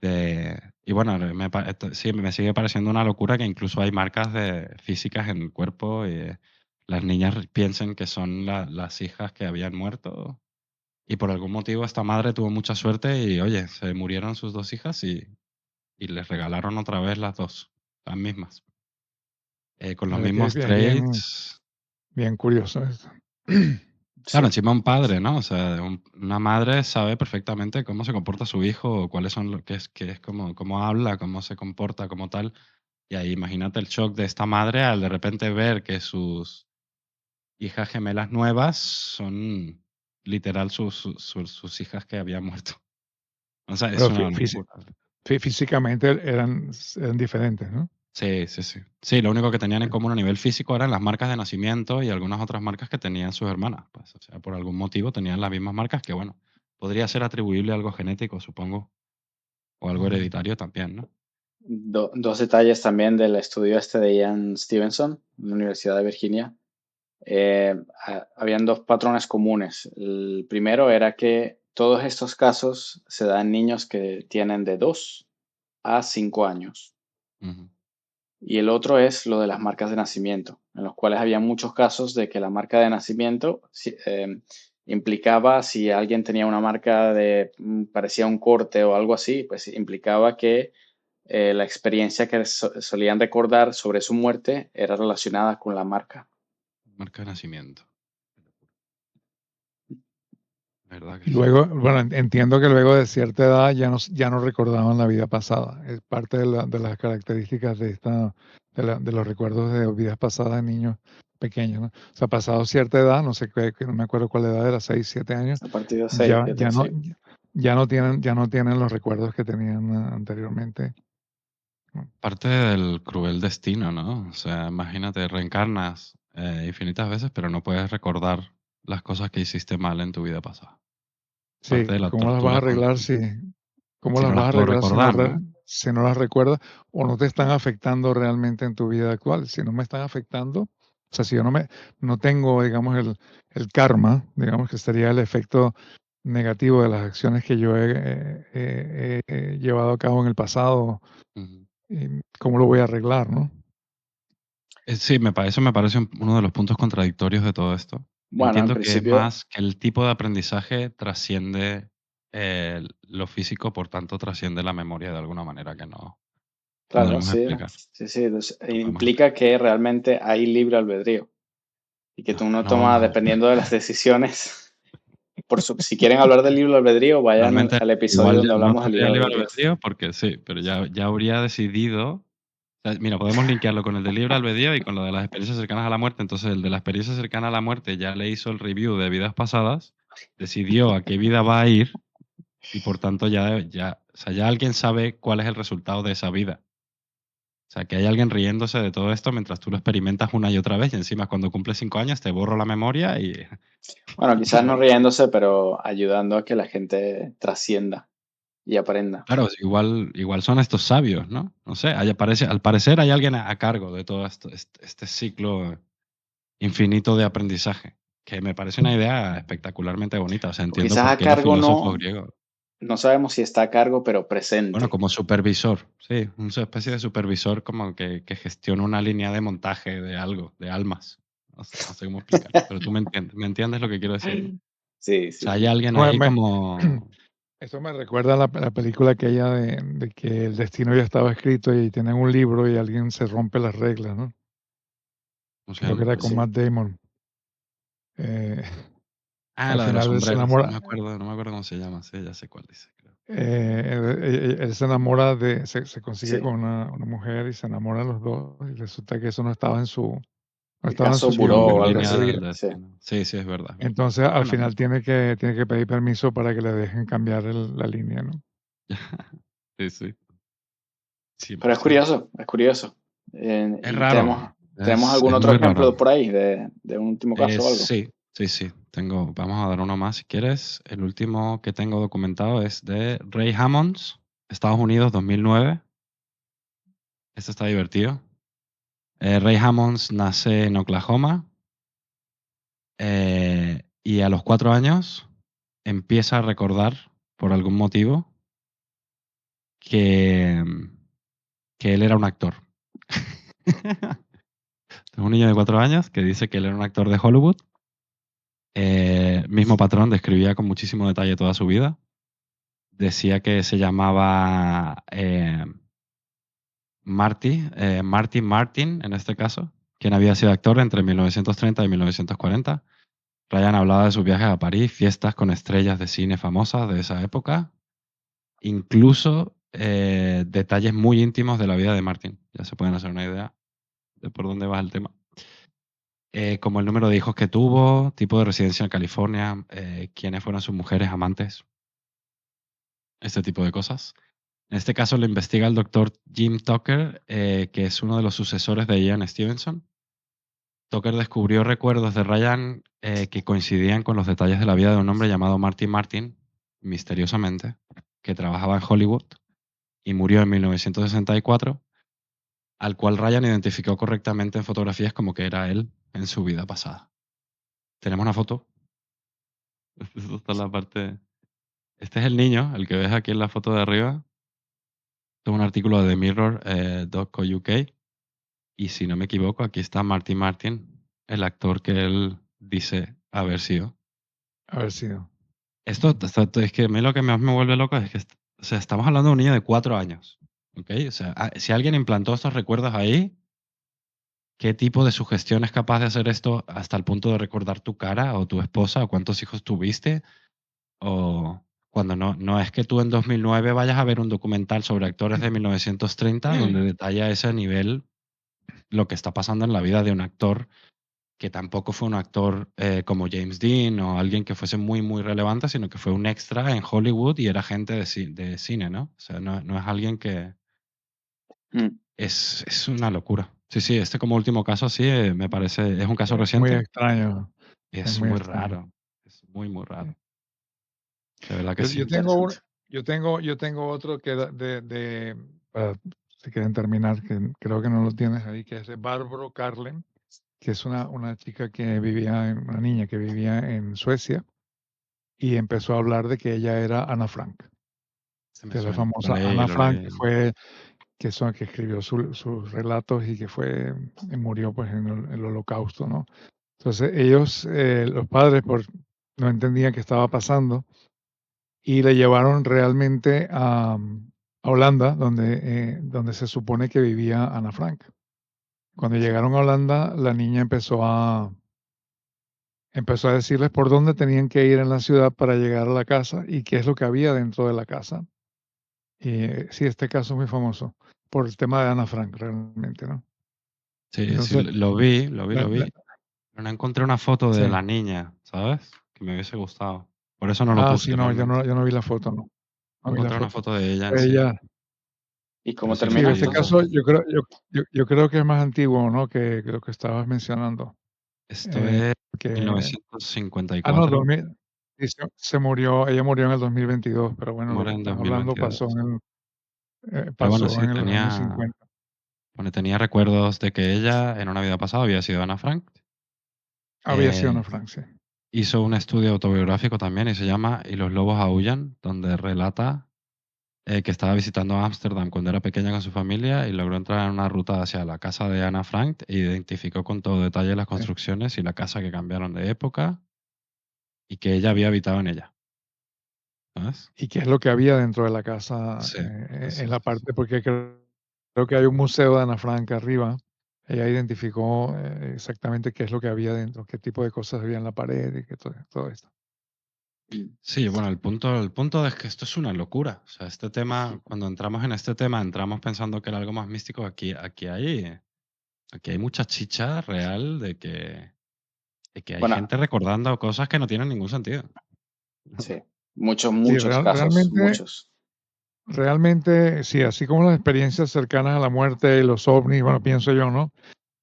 Y bueno, sí, me sigue pareciendo una locura que incluso hay marcas físicas en el cuerpo y las niñas piensen que son las hijas que habían muerto. Y por algún motivo esta madre tuvo mucha suerte y, oye, se murieron sus 2 hijas y les regalaron otra vez las mismas. Con La los verdad que es mismos traits. bien curioso esto. Claro, sí, encima un padre, ¿no? O sea, una madre sabe perfectamente cómo se comporta su hijo, o cuáles son qué es cómo habla, cómo se comporta, como tal. Y ahí imagínate el shock de esta madre al de repente ver que sus hijas gemelas nuevas son literal sus hijas que habían muerto. O sea, es Pero una locura. físicamente eran diferentes, ¿no? Sí, sí, sí. Sí, lo único que tenían en común a nivel físico eran las marcas de nacimiento y algunas otras marcas que tenían sus hermanas. Pues, o sea, por algún motivo tenían las mismas marcas que, bueno, podría ser atribuible a algo genético, supongo, o algo Ujú. hereditario también, ¿no? dos detalles también del estudio este de Ian Stevenson, en la Universidad de Virginia. Habían 2 patrones comunes. El primero era que todos estos casos se dan en niños que tienen de 2 a 5 años. Ujú, Y el otro es lo de las marcas de nacimiento, en los cuales había muchos casos de que la marca de nacimiento implicaba, si alguien tenía una marca parecía un corte o algo así, pues implicaba que la experiencia que solían recordar sobre su muerte era relacionada con la marca. marca de nacimiento. ¿Verdad que Y sí? luego, bueno, entiendo que luego de cierta edad ya no recordaban la vida pasada. Es parte de las características de los recuerdos de vidas pasadas de niños pequeños, ¿no? O sea, pasado cierta edad, no sé no me acuerdo cuál edad era, 6, 7 años, A partir de 6, ya, 7, sí. ya no tienen los recuerdos que tenían anteriormente, ¿no? Parte del cruel destino, ¿no? O sea, imagínate, reencarnas infinitas veces, pero no puedes recordar las cosas que hiciste mal en tu vida pasada. Parte Sí, de la ¿cómo las vas a tortura arreglar cómo si las no vas las a puedo arreglar recordar, ¿no? si no las recuerdas o no te están afectando realmente en tu vida actual? Si no me están afectando, o sea, si yo no tengo, digamos, el karma, digamos que sería el efecto negativo de las acciones que yo he llevado a cabo en el pasado, Ujú. ¿cómo lo voy a arreglar, no? Sí, eso me parece uno de los puntos contradictorios de todo esto. Bueno, en Entiendo que es principio, más que el tipo de aprendizaje trasciende lo físico, por tanto trasciende la memoria de alguna manera que no claro, podremos sí, explicar. sí, sí, No podemos implica explicar. que realmente hay libre albedrío y que tú no tomas No, dependiendo de las decisiones. Si quieren hablar del libre albedrío, vayan realmente al episodio igual donde no hablamos del libre tendría libre albedrío. albedrío porque sí, pero ya habría decidido. O sea, mira, podemos linkearlo con el de libre albedrío y con lo de las experiencias cercanas a la muerte. Entonces, el de la experiencia cercana a la muerte ya le hizo el review de vidas pasadas, decidió a qué vida va a ir y por tanto o sea, ya alguien sabe cuál es el resultado de esa vida. O sea, que hay alguien riéndose de todo esto mientras tú lo experimentas una y otra vez y encima cuando cumples 5 años te borro la memoria y... Bueno, quizás no riéndose, pero ayudando a que la gente trascienda y aprenda. Claro, igual son estos sabios, ¿no? No sé, al parecer hay alguien a cargo de todo esto, este ciclo infinito de aprendizaje, que me parece una idea espectacularmente bonita. O sea, O entiendo quizás por a qué los cargo filósofos no, griegos, no sabemos si está a cargo, pero bueno, presente. como supervisor, sí, una especie de supervisor como que gestiona una línea de montaje de algo, de almas. No sé cómo explicarlo, pero tú me entiendes lo que quiero decir, ¿no? O Sí, sea, sí, hay sí. alguien Eso me, ahí me- como... eso me recuerda a la película aquella de que el destino ya estaba escrito y tienen un libro y alguien se rompe las reglas, ¿no? ¿Cómo se Creo que llama? era Pues con sí. Matt Damon. Eh, Ah, al la de los final él se sombreros, enamora, no me acuerdo cómo se llama, sí, ya sé cuál dice, creo. él se enamora se consigue Sí. con una mujer y se enamoran los dos y resulta que eso no estaba no El estaba en caso su Buró Como guión de o lo algo que él línea así. del quería. Sí. destino. Sí, sí, es verdad, es verdad. Entonces al Bueno, final tiene que pedir permiso para que le dejen cambiar la línea, ¿no? sí, sí, Pero es 100%. curioso, es curioso. Es ¿Y raro, tenemos algún es otro muy raro. ejemplo por ahí de un último caso o algo? Sí, sí, sí. Vamos a dar uno más si quieres. El último que tengo documentado es de Ray Hammonds, Estados Unidos, 2009. Este está divertido. Ray Hammonds nace en Oklahoma y a los 4 años empieza a recordar, por algún motivo, que, que él era un actor. Es un niño de 4 años que dice que él era un actor de Hollywood. Mismo patrón, describía con muchísimo detalle toda su vida. Decía que se llamaba Martin Martin, en este caso, quien había sido actor entre 1930 y 1940. Ryan hablaba de sus viajes a París, fiestas con estrellas de cine famosas de esa época, incluso detalles muy íntimos de la vida de Martin. Ya se pueden hacer una idea de por dónde va el tema. Como el número de hijos que tuvo, tipo de residencia en California, quiénes fueron sus mujeres amantes, este tipo de cosas. En este caso lo investiga el doctor Jim Tucker, que es uno de los sucesores de Ian Stevenson. Tucker descubrió recuerdos de Ryan que coincidían con los detalles de la vida de un hombre llamado Martin Martin, misteriosamente, que trabajaba en Hollywood y murió en 1964, al cual Ryan identificó correctamente en fotografías como que era él en su vida pasada. Tenemos una foto. Esto está en la parte... Este es el niño, el que ves aquí en la foto de arriba. Este es un artículo de The Mirror, .co.uk. Y si no me equivoco, aquí está Martin Martin, el actor que él dice haber sido. Haber sido. Es que a mí lo que más me vuelve loco es que o sea, estamos hablando de un niño de 4 años. ¿Ok? O sea, si alguien implantó estos recuerdos ahí, ¿qué tipo de sugestión es capaz de hacer esto hasta el punto de recordar tu cara o tu esposa o cuántos hijos tuviste? O cuando no es que tú en 2009 vayas a ver un documental sobre actores de 1930 donde detalla a ese nivel lo que está pasando en la vida de un actor que tampoco fue un actor como James Dean o alguien que fuese muy, muy relevante, sino que fue un extra en Hollywood y era gente de cine, ¿no? O sea, no es alguien que... Mm, Es una locura. Sí, sí, este como último caso, sí, me parece, es un caso Es muy reciente. extraño. Es Es muy muy extraño. raro. Es muy, muy Sí. raro. De verdad que Yo, sí. yo tengo interesante. yo tengo otro que para, si quieren terminar, que creo que no lo tienes ahí, que es de Barbro Carlen, que es una chica que una niña que vivía en Suecia y empezó a hablar de que ella era Ana Frank, Se me que es la suena. famosa Ana Lo Frank, leí. que escribió sus relatos y que murió pues en el Holocausto, ¿no? Entonces ellos, los padres, no entendían qué estaba pasando y le llevaron realmente a Holanda, donde se supone que vivía Ana Frank. Cuando Sí. llegaron a Holanda, la niña empezó a decirles por dónde tenían que ir en la ciudad para llegar a la casa y qué es lo que había dentro de la casa. Y sí, este caso es muy famoso por el tema de Ana Frank, realmente, ¿no? Sí, sí, Entonces, lo la- vi. la- Pero no encontré una foto de sí. la niña, ¿sabes? Que me hubiese gustado. Por eso no lo Sí, puse no, realmente. yo no vi la foto, no. No No vi la encontré una foto. foto de ella en Fue sí. ella, ¿Y cómo Pero sí, Sí, en termina este Mario, caso entonces? yo creo que es más antiguo, ¿no? Que lo que estabas mencionando. esto es Que 1954, no, 2000, y ella murió en el 2022, pero bueno, lo muere que en estás hablando 2022. Pero bueno, pasó sí, en los años tenía, 50. bueno, tenía recuerdos de que ella en una vida pasada había sido Ana Frank. Había sido Eh, Ana Frank, sí. hizo un estudio autobiográfico también y se llama Y los lobos aúllan, donde relata que estaba visitando Ámsterdam cuando era pequeña con su familia y logró entrar en una ruta hacia la casa de Ana Frank e identificó con todo detalle las Sí. construcciones y la casa que cambiaron de época y que ella había habitado en ella. ¿Sabes? ¿Y qué es lo que había dentro de la casa Sí, sí, en sí, la sí. parte? Porque creo que hay un museo de Ana Frank arriba. Ella identificó exactamente qué es lo que había dentro, qué tipo de cosas había en la pared y que todo esto. Mm, Sí, bueno, el punto es que esto es una locura. O sea, este tema, cuando entramos en este tema, entramos pensando que era algo más místico. Aquí hay mucha chicha real de que hay Bueno, gente recordando cosas que no tienen ningún sentido. sí, muchos, Sí, muchos casos, muchos. realmente, sí, así como las experiencias cercanas a la muerte y los ovnis, bueno, pienso yo, ¿no?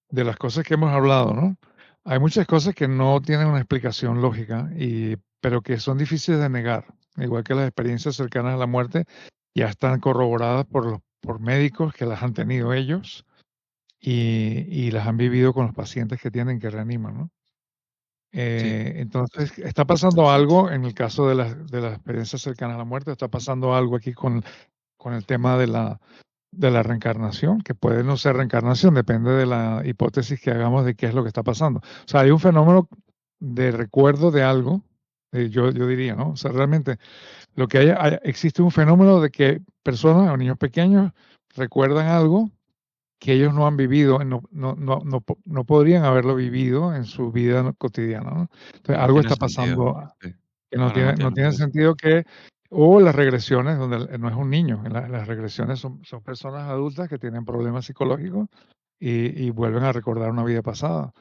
De las cosas que hemos hablado, ¿no? Hay muchas cosas que no tienen una explicación lógica, pero que son difíciles de negar, igual que las experiencias cercanas a la muerte ya están corroboradas por médicos que las han tenido ellos y las han vivido con los pacientes que tienen que reaniman, ¿no? Sí, es- Entonces, está pasando algo en el caso de las experiencias cercanas a la muerte, está pasando algo aquí con el tema de la reencarnación, que puede no ser reencarnación, depende de la hipótesis que hagamos de qué es lo que está pasando. O sea, hay un fenómeno de recuerdo de algo, yo diría, ¿no? O sea, realmente lo que existe un fenómeno de que personas o niños pequeños recuerdan algo que ellos no han vivido, no podrían haberlo vivido en su vida cotidiana, ¿no? Entonces, que no algo tiene está sentido. pasando Sí. que no Claro, no tiene, no tiene tiene sentido. sentido que, o las regresiones, donde no es un niño, las regresiones son personas adultas que tienen problemas psicológicos y vuelven a recordar una vida pasada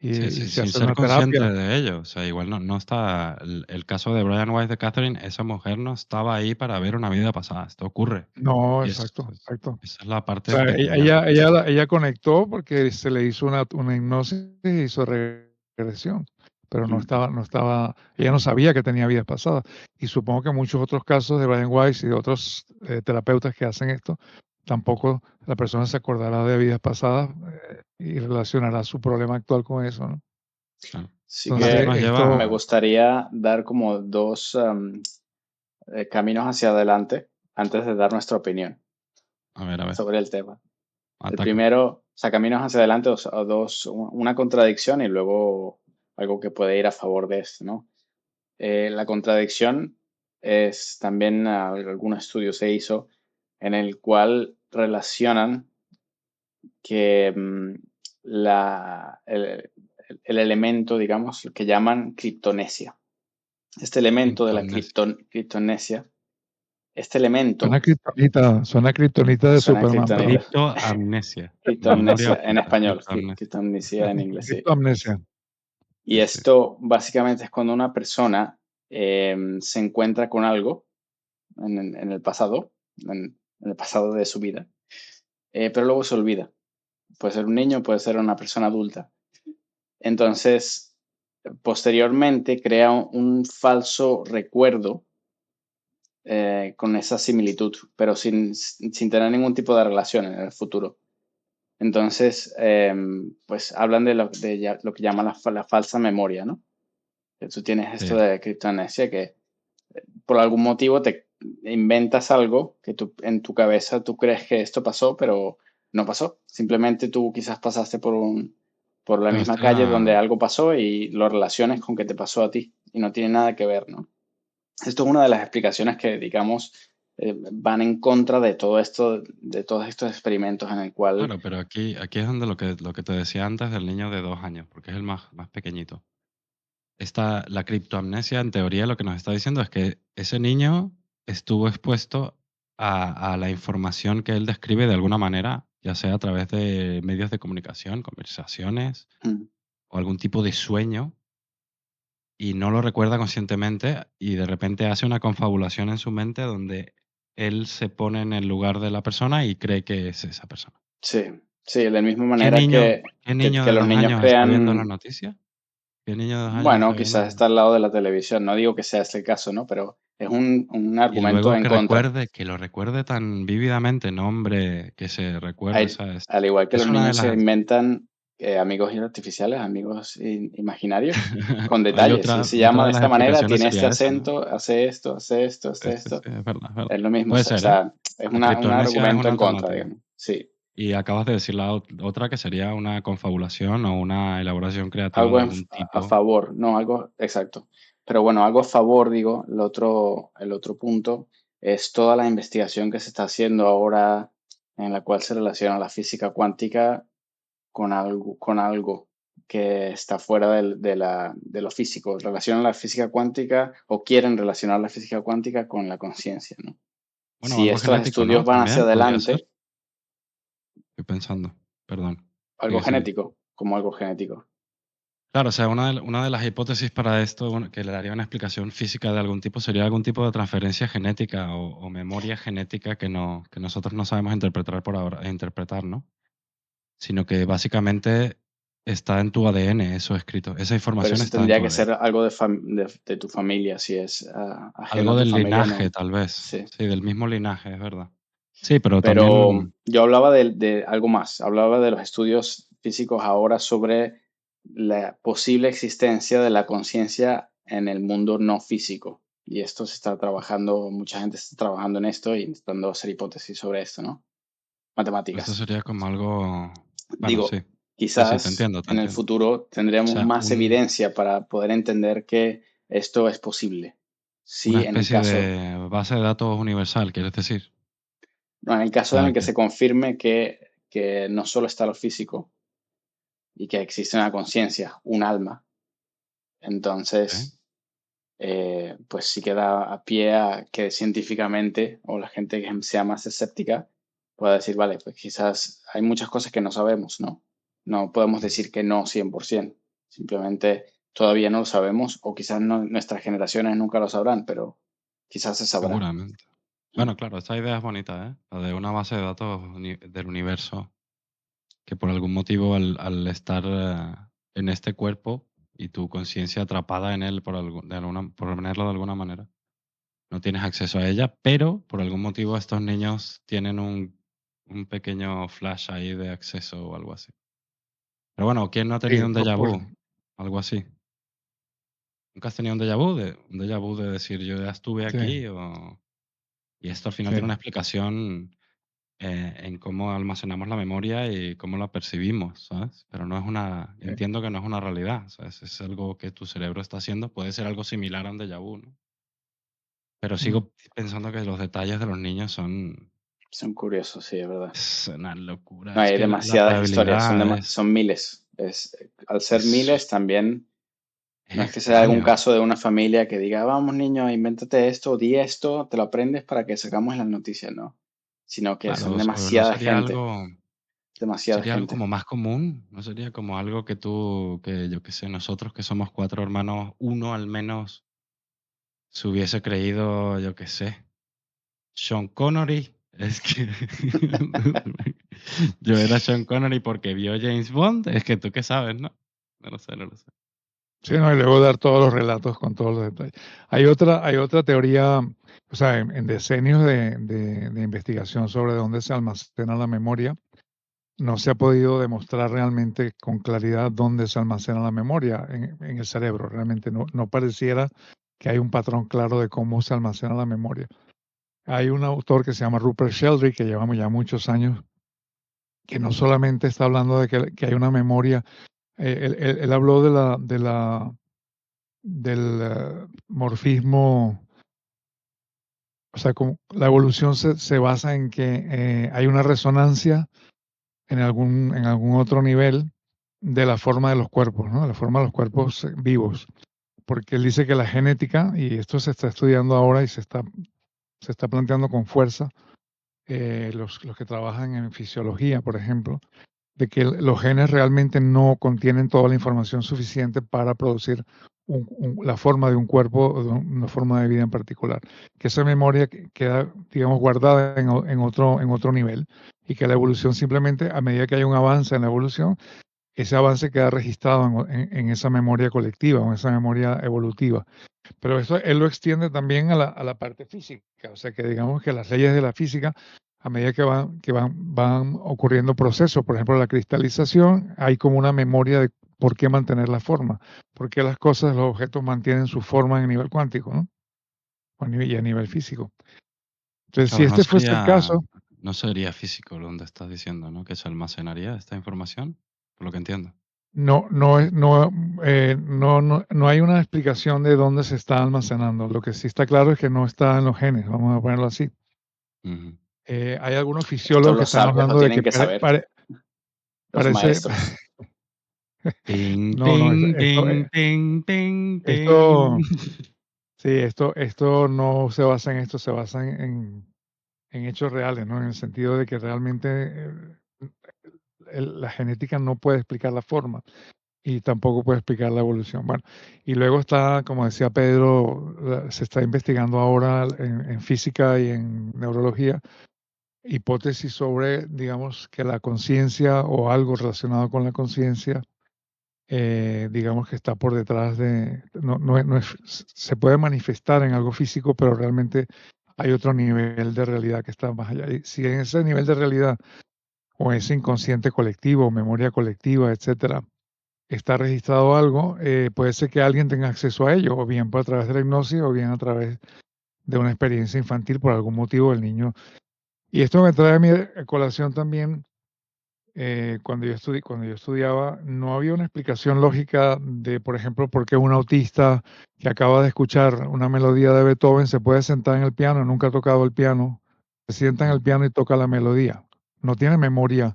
Sí, y sí, se sin hace ser una consciente terapia. de ello. O sea, igual no está. El caso de Brian Weiss de Catherine, esa mujer no estaba ahí para ver una vida pasada. Esto ocurre. No, Y exacto, exacto. esa es la O parte sea, peculiar. ella conectó porque se le hizo una hipnosis y hizo regresión, pero Mm, ella no sabía que tenía vidas pasadas. Y supongo que muchos otros casos de Brian Weiss y de otros terapeutas que hacen esto, tampoco la persona se acordará de vidas pasadas y relacionará su problema actual con eso, ¿no? Claro. Sí Bueno, esto Entonces, que nos me esto, lleva. gustaría dar como dos caminos hacia adelante antes de dar nuestra opinión A ver, sobre el tema. El ataca. primero, o sea, caminos hacia adelante o dos, una contradicción y luego algo que puede ir a favor de esto, ¿no? La contradicción es también algún estudio se hizo en el cual relacionan que el elemento, digamos, que llaman criptonesia. Este elemento de la Criptomnesia. criptonesia, este elemento suena kriptonita de suena a Superman, pero kriptonita, Criptoamnesia. Memoria criptoamnesia en oculta. español, Criptoamnesia. criptoamnesia en inglés, sí. criptoamnesia. Y Sí, sí. esto básicamente es cuando una persona se encuentra con algo en el pasado, en el pasado de su vida, pero luego se olvida. Puede ser un niño, puede ser una persona adulta. Entonces, posteriormente crea un falso recuerdo con esa similitud, pero sin tener ningún tipo de relación en el futuro. Entonces, pues hablan de lo que llaman la falsa memoria, ¿no? Que tú tienes esto Sí. de criptoamnesia que por algún motivo te inventas algo que en tu cabeza tú crees que esto pasó, pero no pasó. Simplemente tú quizás pasaste por la Pero misma esta calle donde era. algo pasó y lo relaciones con que te pasó a ti y no tiene nada que ver, ¿no? Esto es una de las explicaciones que, digamos, van en contra de todo esto, de todos estos experimentos en el cual Claro, pero aquí es donde lo que te decía antes del niño de 2 años, porque es el más pequeñito. La criptoamnesia, en teoría, lo que nos está diciendo es que ese niño estuvo expuesto a la información que él describe de alguna manera, ya sea a través de medios de comunicación, conversaciones mm, o algún tipo de sueño, y no lo recuerda conscientemente, y de repente hace una confabulación en su mente donde él se pone en el lugar de la persona y cree que es esa persona. Sí, sí, de la misma ¿Qué manera niño, qué niño que de los 2 niños años está viendo la crean, noticia? ¿Qué niño de 2 años bueno, está viendo quizás la está al lado de la televisión, no digo que sea este el caso, ¿no? Pero es un Y argumento luego en contra. que lo recuerde tan vívidamente, nombre, que se recuerde, Hay- ¿sabes? Al igual que Es los una de niños se las inventan amigos artificiales, amigos imaginarios, con hay detalles. Si otra se otra llama de de las esta manera, explicaciones tiene este sería esa, ¿no? acento, hace esto, hace esto, Sí, hace sí, esto. sí, es verdad, es verdad. Es lo mismo, Puede o ser, ¿eh? sea, es La un criptoamnesia es argumento una en contra, alternativa. digamos. Sí, Y acabas de decir la otra que sería una confabulación o una elaboración creativa algo de algún a tipo. favor, no, algo exacto. Pero bueno, algo a favor, digo, el otro punto es toda la investigación que se está haciendo ahora en la cual se relaciona la física cuántica con algo que está fuera de lo físico. Relacionan la física cuántica o quieren relacionar la física cuántica con la conciencia, ¿no? Bueno, Si algo estos genético, estudios ¿no? van hacia También podría ser. adelante, Estoy pensando. Perdón. algo Sigue, sigue. genético, como algo genético. Claro, o sea, una de las hipótesis para esto, bueno, que le daría una explicación física de algún tipo, sería algún tipo de transferencia genética o memoria genética que nosotros no sabemos interpretar por ahora, interpretar, ¿no? Sino que básicamente está en tu ADN, eso escrito. Esa Pero información eso está en tendría tu que ADN. ser algo de tu familia. Si es ajeno Algo a tu del familia, linaje, no. tal vez. Sí. Sí, del mismo linaje, es verdad. Sí, pero Pero también, yo hablaba de algo más. Hablaba de los estudios físicos ahora sobre la posible existencia de la conciencia en el mundo no físico. Y esto se está trabajando, mucha gente está trabajando en esto y intentando hacer hipótesis sobre esto, ¿no? esto Matemáticas. sería como algo, bueno, Digo, sí. Sí, sí, te quizás entiendo, te en el entiendo. O futuro tendremos sea, más evidencia para poder entender que esto es posible. una Sí, en el especie caso, de base de datos universal, ¿quieres decir? no, en el O caso en sea, el que se confirme que no solo está lo físico y que existe una conciencia, un alma, ¿eh? entonces, pues sí queda a pie a que científicamente o la gente que sea más escéptica pueda decir, vale, pues quizás hay muchas cosas que no sabemos, ¿no? No podemos Mm, decir que no 100%. Simplemente todavía no lo sabemos o quizás nuestras generaciones nunca lo sabrán, pero quizás se sabrá. seguramente. Mm. Bueno, claro, esta idea es bonita, ¿eh? La de una base de datos del universo que por algún motivo al estar en este cuerpo y tu conciencia atrapada en él por ponerlo de alguna manera, no tienes acceso a ella, pero por algún motivo estos niños tienen un pequeño flash ahí de acceso o algo así. Pero bueno, ¿quién no ha Sí, tenido un déjà vu? Algo así. ¿Nunca has tenido un déjà vu de decir yo ya estuve sí, aquí? Y esto al final tiene sí. una explicación en cómo almacenamos la memoria y cómo la percibimos, ¿sabes? Pero no es Sí. entiendo que no es una realidad, ¿sabes? Es algo que tu cerebro está haciendo, puede ser algo similar a un déjà vu, ¿no? Pero Mm. sigo pensando que los detalles de los niños son Son curiosos, sí, es verdad. es una locura, No, es hay que la demasiadas historias, probabilidad es son miles. Al ser es miles también, es no es que sea algún extraño. caso de una familia que diga, vamos niño, invéntate esto, di esto, te lo aprendes para que sacamos las noticias, ¿no? Sino que Claro, son o no demasiada sería algo gente. como más común, no sería como algo que yo qué sé, nosotros que somos 4 hermanos, uno al menos se hubiese creído, yo qué sé, Sean Connery, es que yo era Sean Connery porque vio James Bond, es que tú qué sabes, ¿no? No lo sé, no lo sé. Sí, no, y luego dar todos los relatos con todos los detalles. Hay otra teoría, o sea, en decenios de investigación sobre dónde se almacena la memoria, no se ha podido demostrar realmente con claridad dónde se almacena la memoria en el cerebro. Realmente no pareciera que hay un patrón claro de cómo se almacena la memoria. Hay un autor que se llama Rupert Sheldrake, que llevamos ya muchos años, que no solamente está hablando de que hay una memoria, él habló del morfismo, o sea, como la evolución se basa en que hay una resonancia en algún otro nivel de la forma de los cuerpos, ¿no? De la forma de los cuerpos vivos. Porque él dice que la genética, y esto se está estudiando ahora y se está planteando con fuerza, los que trabajan en fisiología, por ejemplo, de que los genes realmente no contienen toda la información suficiente para producir la forma de un cuerpo o de una forma de vida en particular. Que esa memoria queda, digamos, guardada en otro nivel y que la evolución simplemente, a medida que hay un avance en la evolución, ese avance queda registrado en esa memoria colectiva o en esa memoria evolutiva. Pero eso él lo extiende también a la parte física, o sea que digamos que las leyes de la física, a medida van ocurriendo procesos, por ejemplo la cristalización, hay como una memoria de por qué mantener la forma, por qué las cosas, los objetos mantienen su forma en nivel cuántico, ¿no? Y a nivel físico. Entonces, si Claro, este fuese el caso, no sería físico lo que estás diciendo, ¿no? Que se almacenaría esta información, por lo que entiendo. no hay una explicación de dónde se está almacenando. Lo que sí está claro es que no está en los genes, vamos a ponerlo así. Ujú. Hay algunos Esto fisiólogos que los están sabios lo hablando de tienen que que saber, los parece, maestros. Ting, no, ting, ting, ting, ting, ting. esto, sí, esto no se basa en esto, se basa en hechos reales, ¿no? En el sentido de que realmente la genética no puede explicar la forma y tampoco puede explicar la evolución. Bueno, y luego está, como decía Pedro, se está investigando ahora en física y en neurología hipótesis sobre, digamos, que la conciencia o algo relacionado con la conciencia, digamos que está por detrás de, se puede manifestar en algo físico, pero realmente hay otro nivel de realidad que está más allá. Y si en ese nivel de realidad o ese inconsciente colectivo, memoria colectiva, etcétera, está registrado algo, puede ser que alguien tenga acceso a ello, o bien a través de la hipnosis, o bien a través de una experiencia infantil por algún motivo el niño. Y esto me trae a mi colación también. Cuando yo estudiaba, no había una explicación lógica de, por ejemplo, por qué un autista que acaba de escuchar una melodía de Beethoven se puede sentar en el piano, nunca ha tocado el piano, se sienta en el piano y toca la melodía. No tiene memoria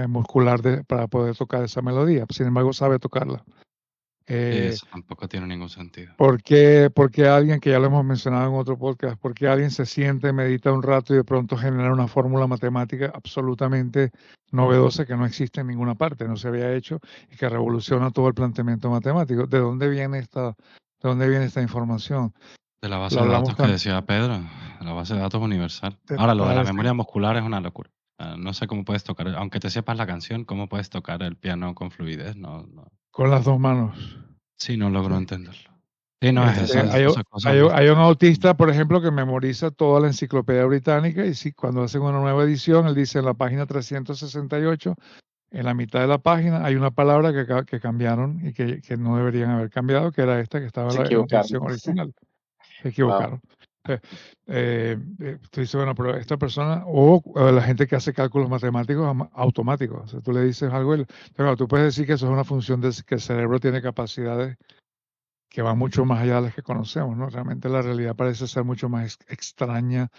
muscular para poder tocar esa melodía, sin embargo sabe tocarla. Sí, Eh, eso tampoco tiene ningún sentido. ¿Por qué alguien, que ya lo hemos mencionado en otro podcast, por qué alguien se siente, medita un rato y de pronto genera una fórmula matemática absolutamente novedosa que no existe en ninguna parte, no se había hecho y que revoluciona todo el planteamiento matemático? ¿De dónde viene esta información? De la Lo base de hablamos datos que tan, decía Pedro, de la base de datos universal. ¿te Ahora, lo de la parece? memoria muscular es una locura. No sé cómo puedes tocar, aunque te sepas la canción, cómo puedes tocar el piano con fluidez. No, no. Con las dos manos. Sí, no Sí. logro entenderlo. Sí, no es eso, Hay, esas cosas hay un místicas. autista, por ejemplo, que memoriza toda la enciclopedia británica y si, cuando hacen una nueva edición, él dice en la página 368, en la mitad de la página hay una palabra que cambiaron y que no deberían haber cambiado, que era esta que estaba en Se la equivocaron. versión original. Se Wow. equivocaron. Tú dices, bueno, pero esta persona, o la gente que hace cálculos matemáticos automáticos, o sea, tú le dices algo, pero tú puedes decir que eso es una función de que el cerebro tiene capacidades que van mucho más allá de las que conocemos, ¿no? Realmente la realidad parece ser mucho más extraña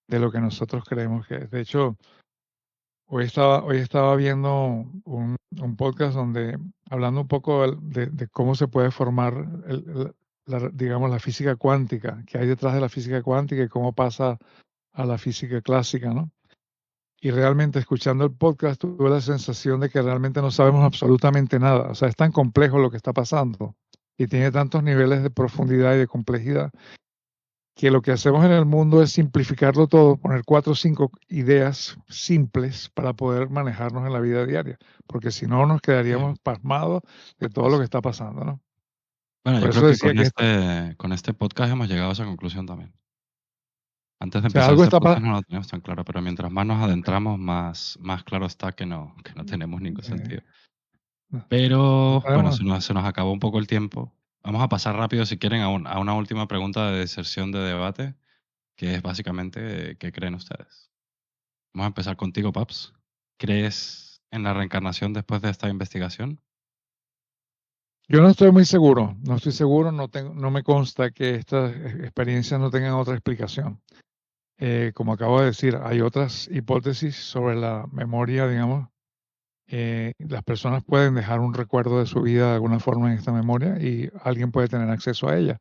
de lo que nosotros creemos que es. De hecho, hoy estaba viendo un podcast donde, hablando un poco de cómo se puede formar, digamos, la física cuántica, que hay detrás de la física cuántica y cómo pasa a la física clásica, ¿no? Y realmente escuchando el podcast tuve la sensación de que realmente no sabemos absolutamente nada. O sea, es tan complejo lo que está pasando y tiene tantos niveles de profundidad y de complejidad que lo que hacemos en el mundo es simplificarlo todo, poner 4 o 5 ideas simples para poder manejarnos en la vida diaria, porque si no nos Sí, quedaríamos pasmados de todo lo que está pasando, ¿no? bueno, yo Por creo eso que decía que esto, con este podcast hemos llegado a esa conclusión también. Antes de o sea, empezar algo este está podcast pasando. no lo teníamos tan claro, pero mientras más nos adentramos, más claro está que no tenemos ningún sentido. No, Pero bueno, sabemos. se nos acabó un poco el tiempo. Vamos a pasar rápido, si quieren, a una última pregunta de deserción de debate, que es básicamente, ¿qué creen ustedes? Vamos a empezar contigo, Paps. ¿Crees en la reencarnación después de esta investigación? Yo no estoy muy seguro, no estoy seguro, no me consta que estas experiencias no tengan otra explicación. Como acabo de decir, hay otras hipótesis sobre la memoria, digamos. Las personas pueden dejar un recuerdo de su vida de alguna forma en esta memoria y alguien puede tener acceso a ella.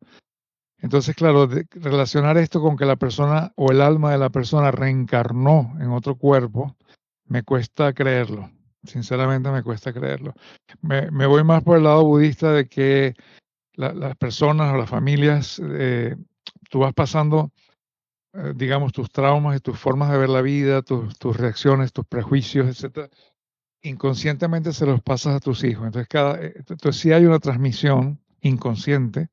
Entonces, claro, relacionar esto con que la persona o el alma de la persona reencarnó en otro cuerpo, me cuesta creerlo. Sinceramente me cuesta creerlo. Me voy más por el lado budista de que las personas o las familias, tú vas pasando, digamos, tus traumas y tus formas de ver la vida, tus reacciones, tus prejuicios, etcétera, inconscientemente se los pasas a tus hijos. Entonces sí hay una transmisión inconsciente,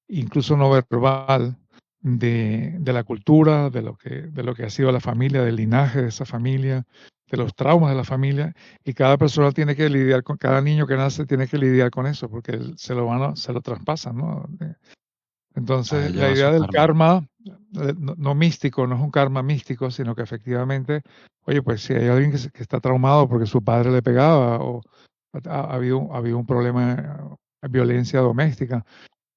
incluso no verbal, de la cultura, de lo que ha sido la familia, del linaje de esa familia, de los traumas de la familia, y cada persona tiene que lidiar con, cada niño que nace tiene que lidiar con eso, porque se lo traspasan, ¿no? Entonces, la Lleva idea su del karma. karma, no místico, no es un karma místico, sino que efectivamente, oye, pues si hay alguien que está traumado porque su padre le pegaba o ha habido un problema de violencia doméstica,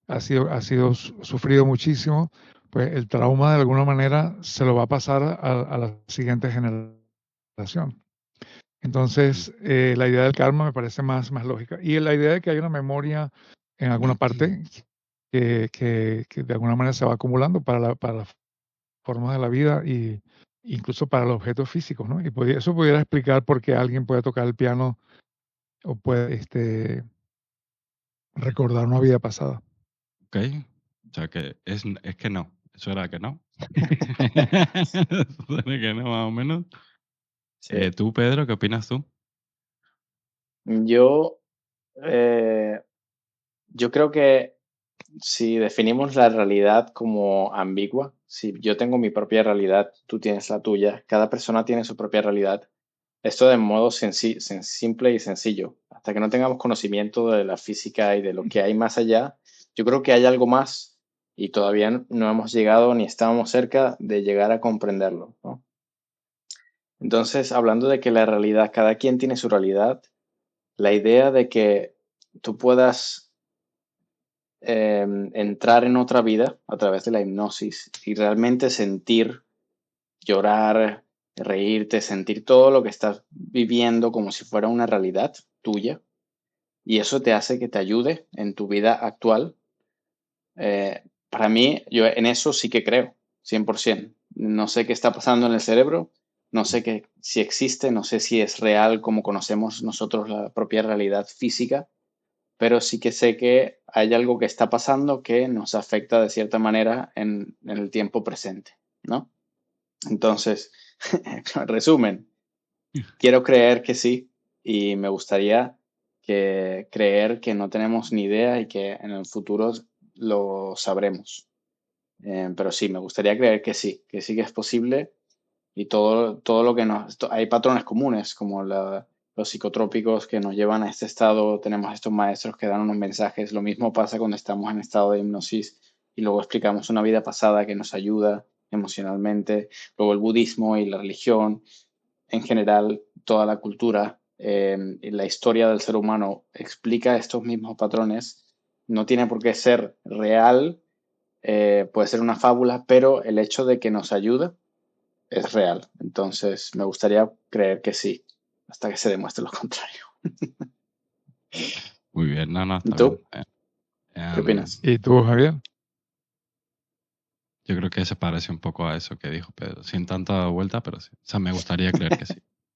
ha sido sufrido muchísimo, pues el trauma de alguna manera se lo va a pasar a la siguiente generación. Entonces, la idea del karma me parece más lógica. Y la idea de que hay una memoria en alguna parte que de alguna manera se va acumulando para las formas de la vida y incluso para los objetos físicos, ¿no? Y eso pudiera explicar por qué alguien puede tocar el piano o puede recordar una vida pasada. Ok. O sea que es que no. Eso era que no. Eso era que no, más o menos. Sí. ¿Tú, Pedro, qué opinas tú? Yo, eh, yo creo que si definimos la realidad como ambigua, si yo tengo mi propia realidad, tú tienes la tuya, cada persona tiene su propia realidad, esto de modo simple y sencillo, hasta que no tengamos conocimiento de la física y de lo que hay más allá, yo creo que hay algo más y todavía no hemos llegado ni estamos cerca de llegar a comprenderlo, ¿no? Entonces, hablando de que la realidad, cada quien tiene su realidad, la idea de que tú puedas entrar en otra vida a través de la hipnosis y realmente sentir, llorar, reírte, sentir todo lo que estás viviendo como si fuera una realidad tuya. Y eso te hace que te ayude en tu vida actual. Para mí, yo en eso sí que creo, 100%. No sé qué está pasando en el cerebro, no sé si existe, no sé si es real como conocemos nosotros la propia realidad física, pero sí que sé que hay algo que está pasando que nos afecta de cierta manera en el tiempo presente, ¿no? Entonces, resumen, quiero creer que sí y me gustaría creer que no tenemos ni idea y que en el futuro lo sabremos. Pero sí, me gustaría creer que sí que es posible y todo lo que hay patrones comunes como los psicotrópicos que nos llevan a este estado, tenemos estos maestros que dan unos mensajes, lo mismo pasa cuando estamos en estado de hipnosis y luego explicamos una vida pasada que nos ayuda emocionalmente, luego el budismo y la religión, en general toda la cultura y la historia del ser humano explica estos mismos patrones, no tiene por qué ser real, puede ser una fábula, pero el hecho de que nos ayuda es real. Entonces, me gustaría creer que sí, hasta que se demuestre lo contrario. Muy bien, no, ¿Y está bien. tú? ¿Qué Em, opinas? ¿Y tú, Javier? yo creo que se parece un poco a eso que dijo Pedro, sin tanta vuelta, pero sí. O sea, me gustaría creer que sí.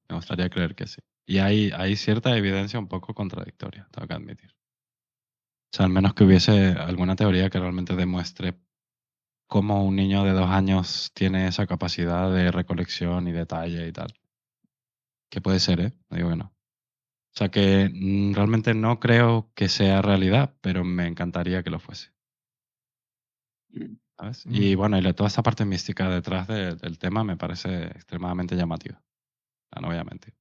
Me gustaría creer que sí. Y hay cierta evidencia un poco contradictoria, tengo que admitir. O sea, al menos que hubiese alguna teoría que realmente demuestre cómo un niño de 2 años tiene esa capacidad de recolección y detalle y tal. Que puede ser, ¿eh? No digo que no. O sea que realmente no creo que sea realidad, pero me encantaría que lo fuese, Mm. ¿sabes? Y Mm. bueno, toda esa parte mística detrás del tema me parece extremadamente llamativa. No voy a mentir.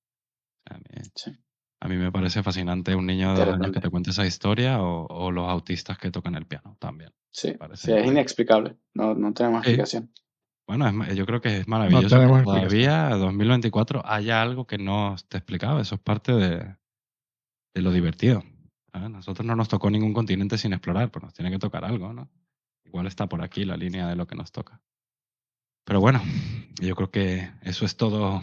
A mí, Sí, a mí me parece fascinante un niño de 2 años que interesante. te cuente esa historia o los autistas que tocan el piano también. Sí, Me parece sí, es increíble. inexplicable. No tenemos Sí. explicación. Bueno, yo creo que es No maravilloso que tenemos explicación. todavía, 2024, haya algo que no esté explicado. Eso es parte de lo divertido. ¿Sabes? Nosotros no nos tocó ningún continente sin explorar, pues nos tiene que tocar algo, ¿no? Igual está por aquí la línea de lo que nos toca. Pero bueno, yo creo que eso es todo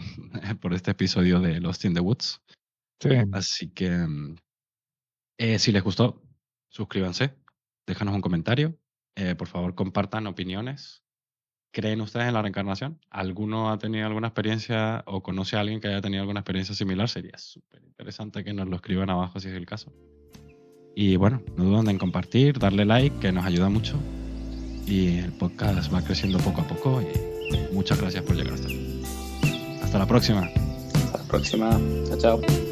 por este episodio de Lost in the Woods. Sí. Así que si les gustó, suscríbanse, déjanos un comentario. Por favor, compartan opiniones. ¿Creen ustedes en la reencarnación? ¿Alguno ha tenido alguna experiencia o conoce a alguien que haya tenido alguna experiencia similar? Sería súper interesante que nos lo escriban abajo si es el caso. Y bueno, no duden en compartir, darle like, que nos ayuda mucho. Y el podcast va creciendo poco a poco. Y muchas gracias por llegar hasta aquí. Hasta la próxima. Hasta la próxima. Chao, chao.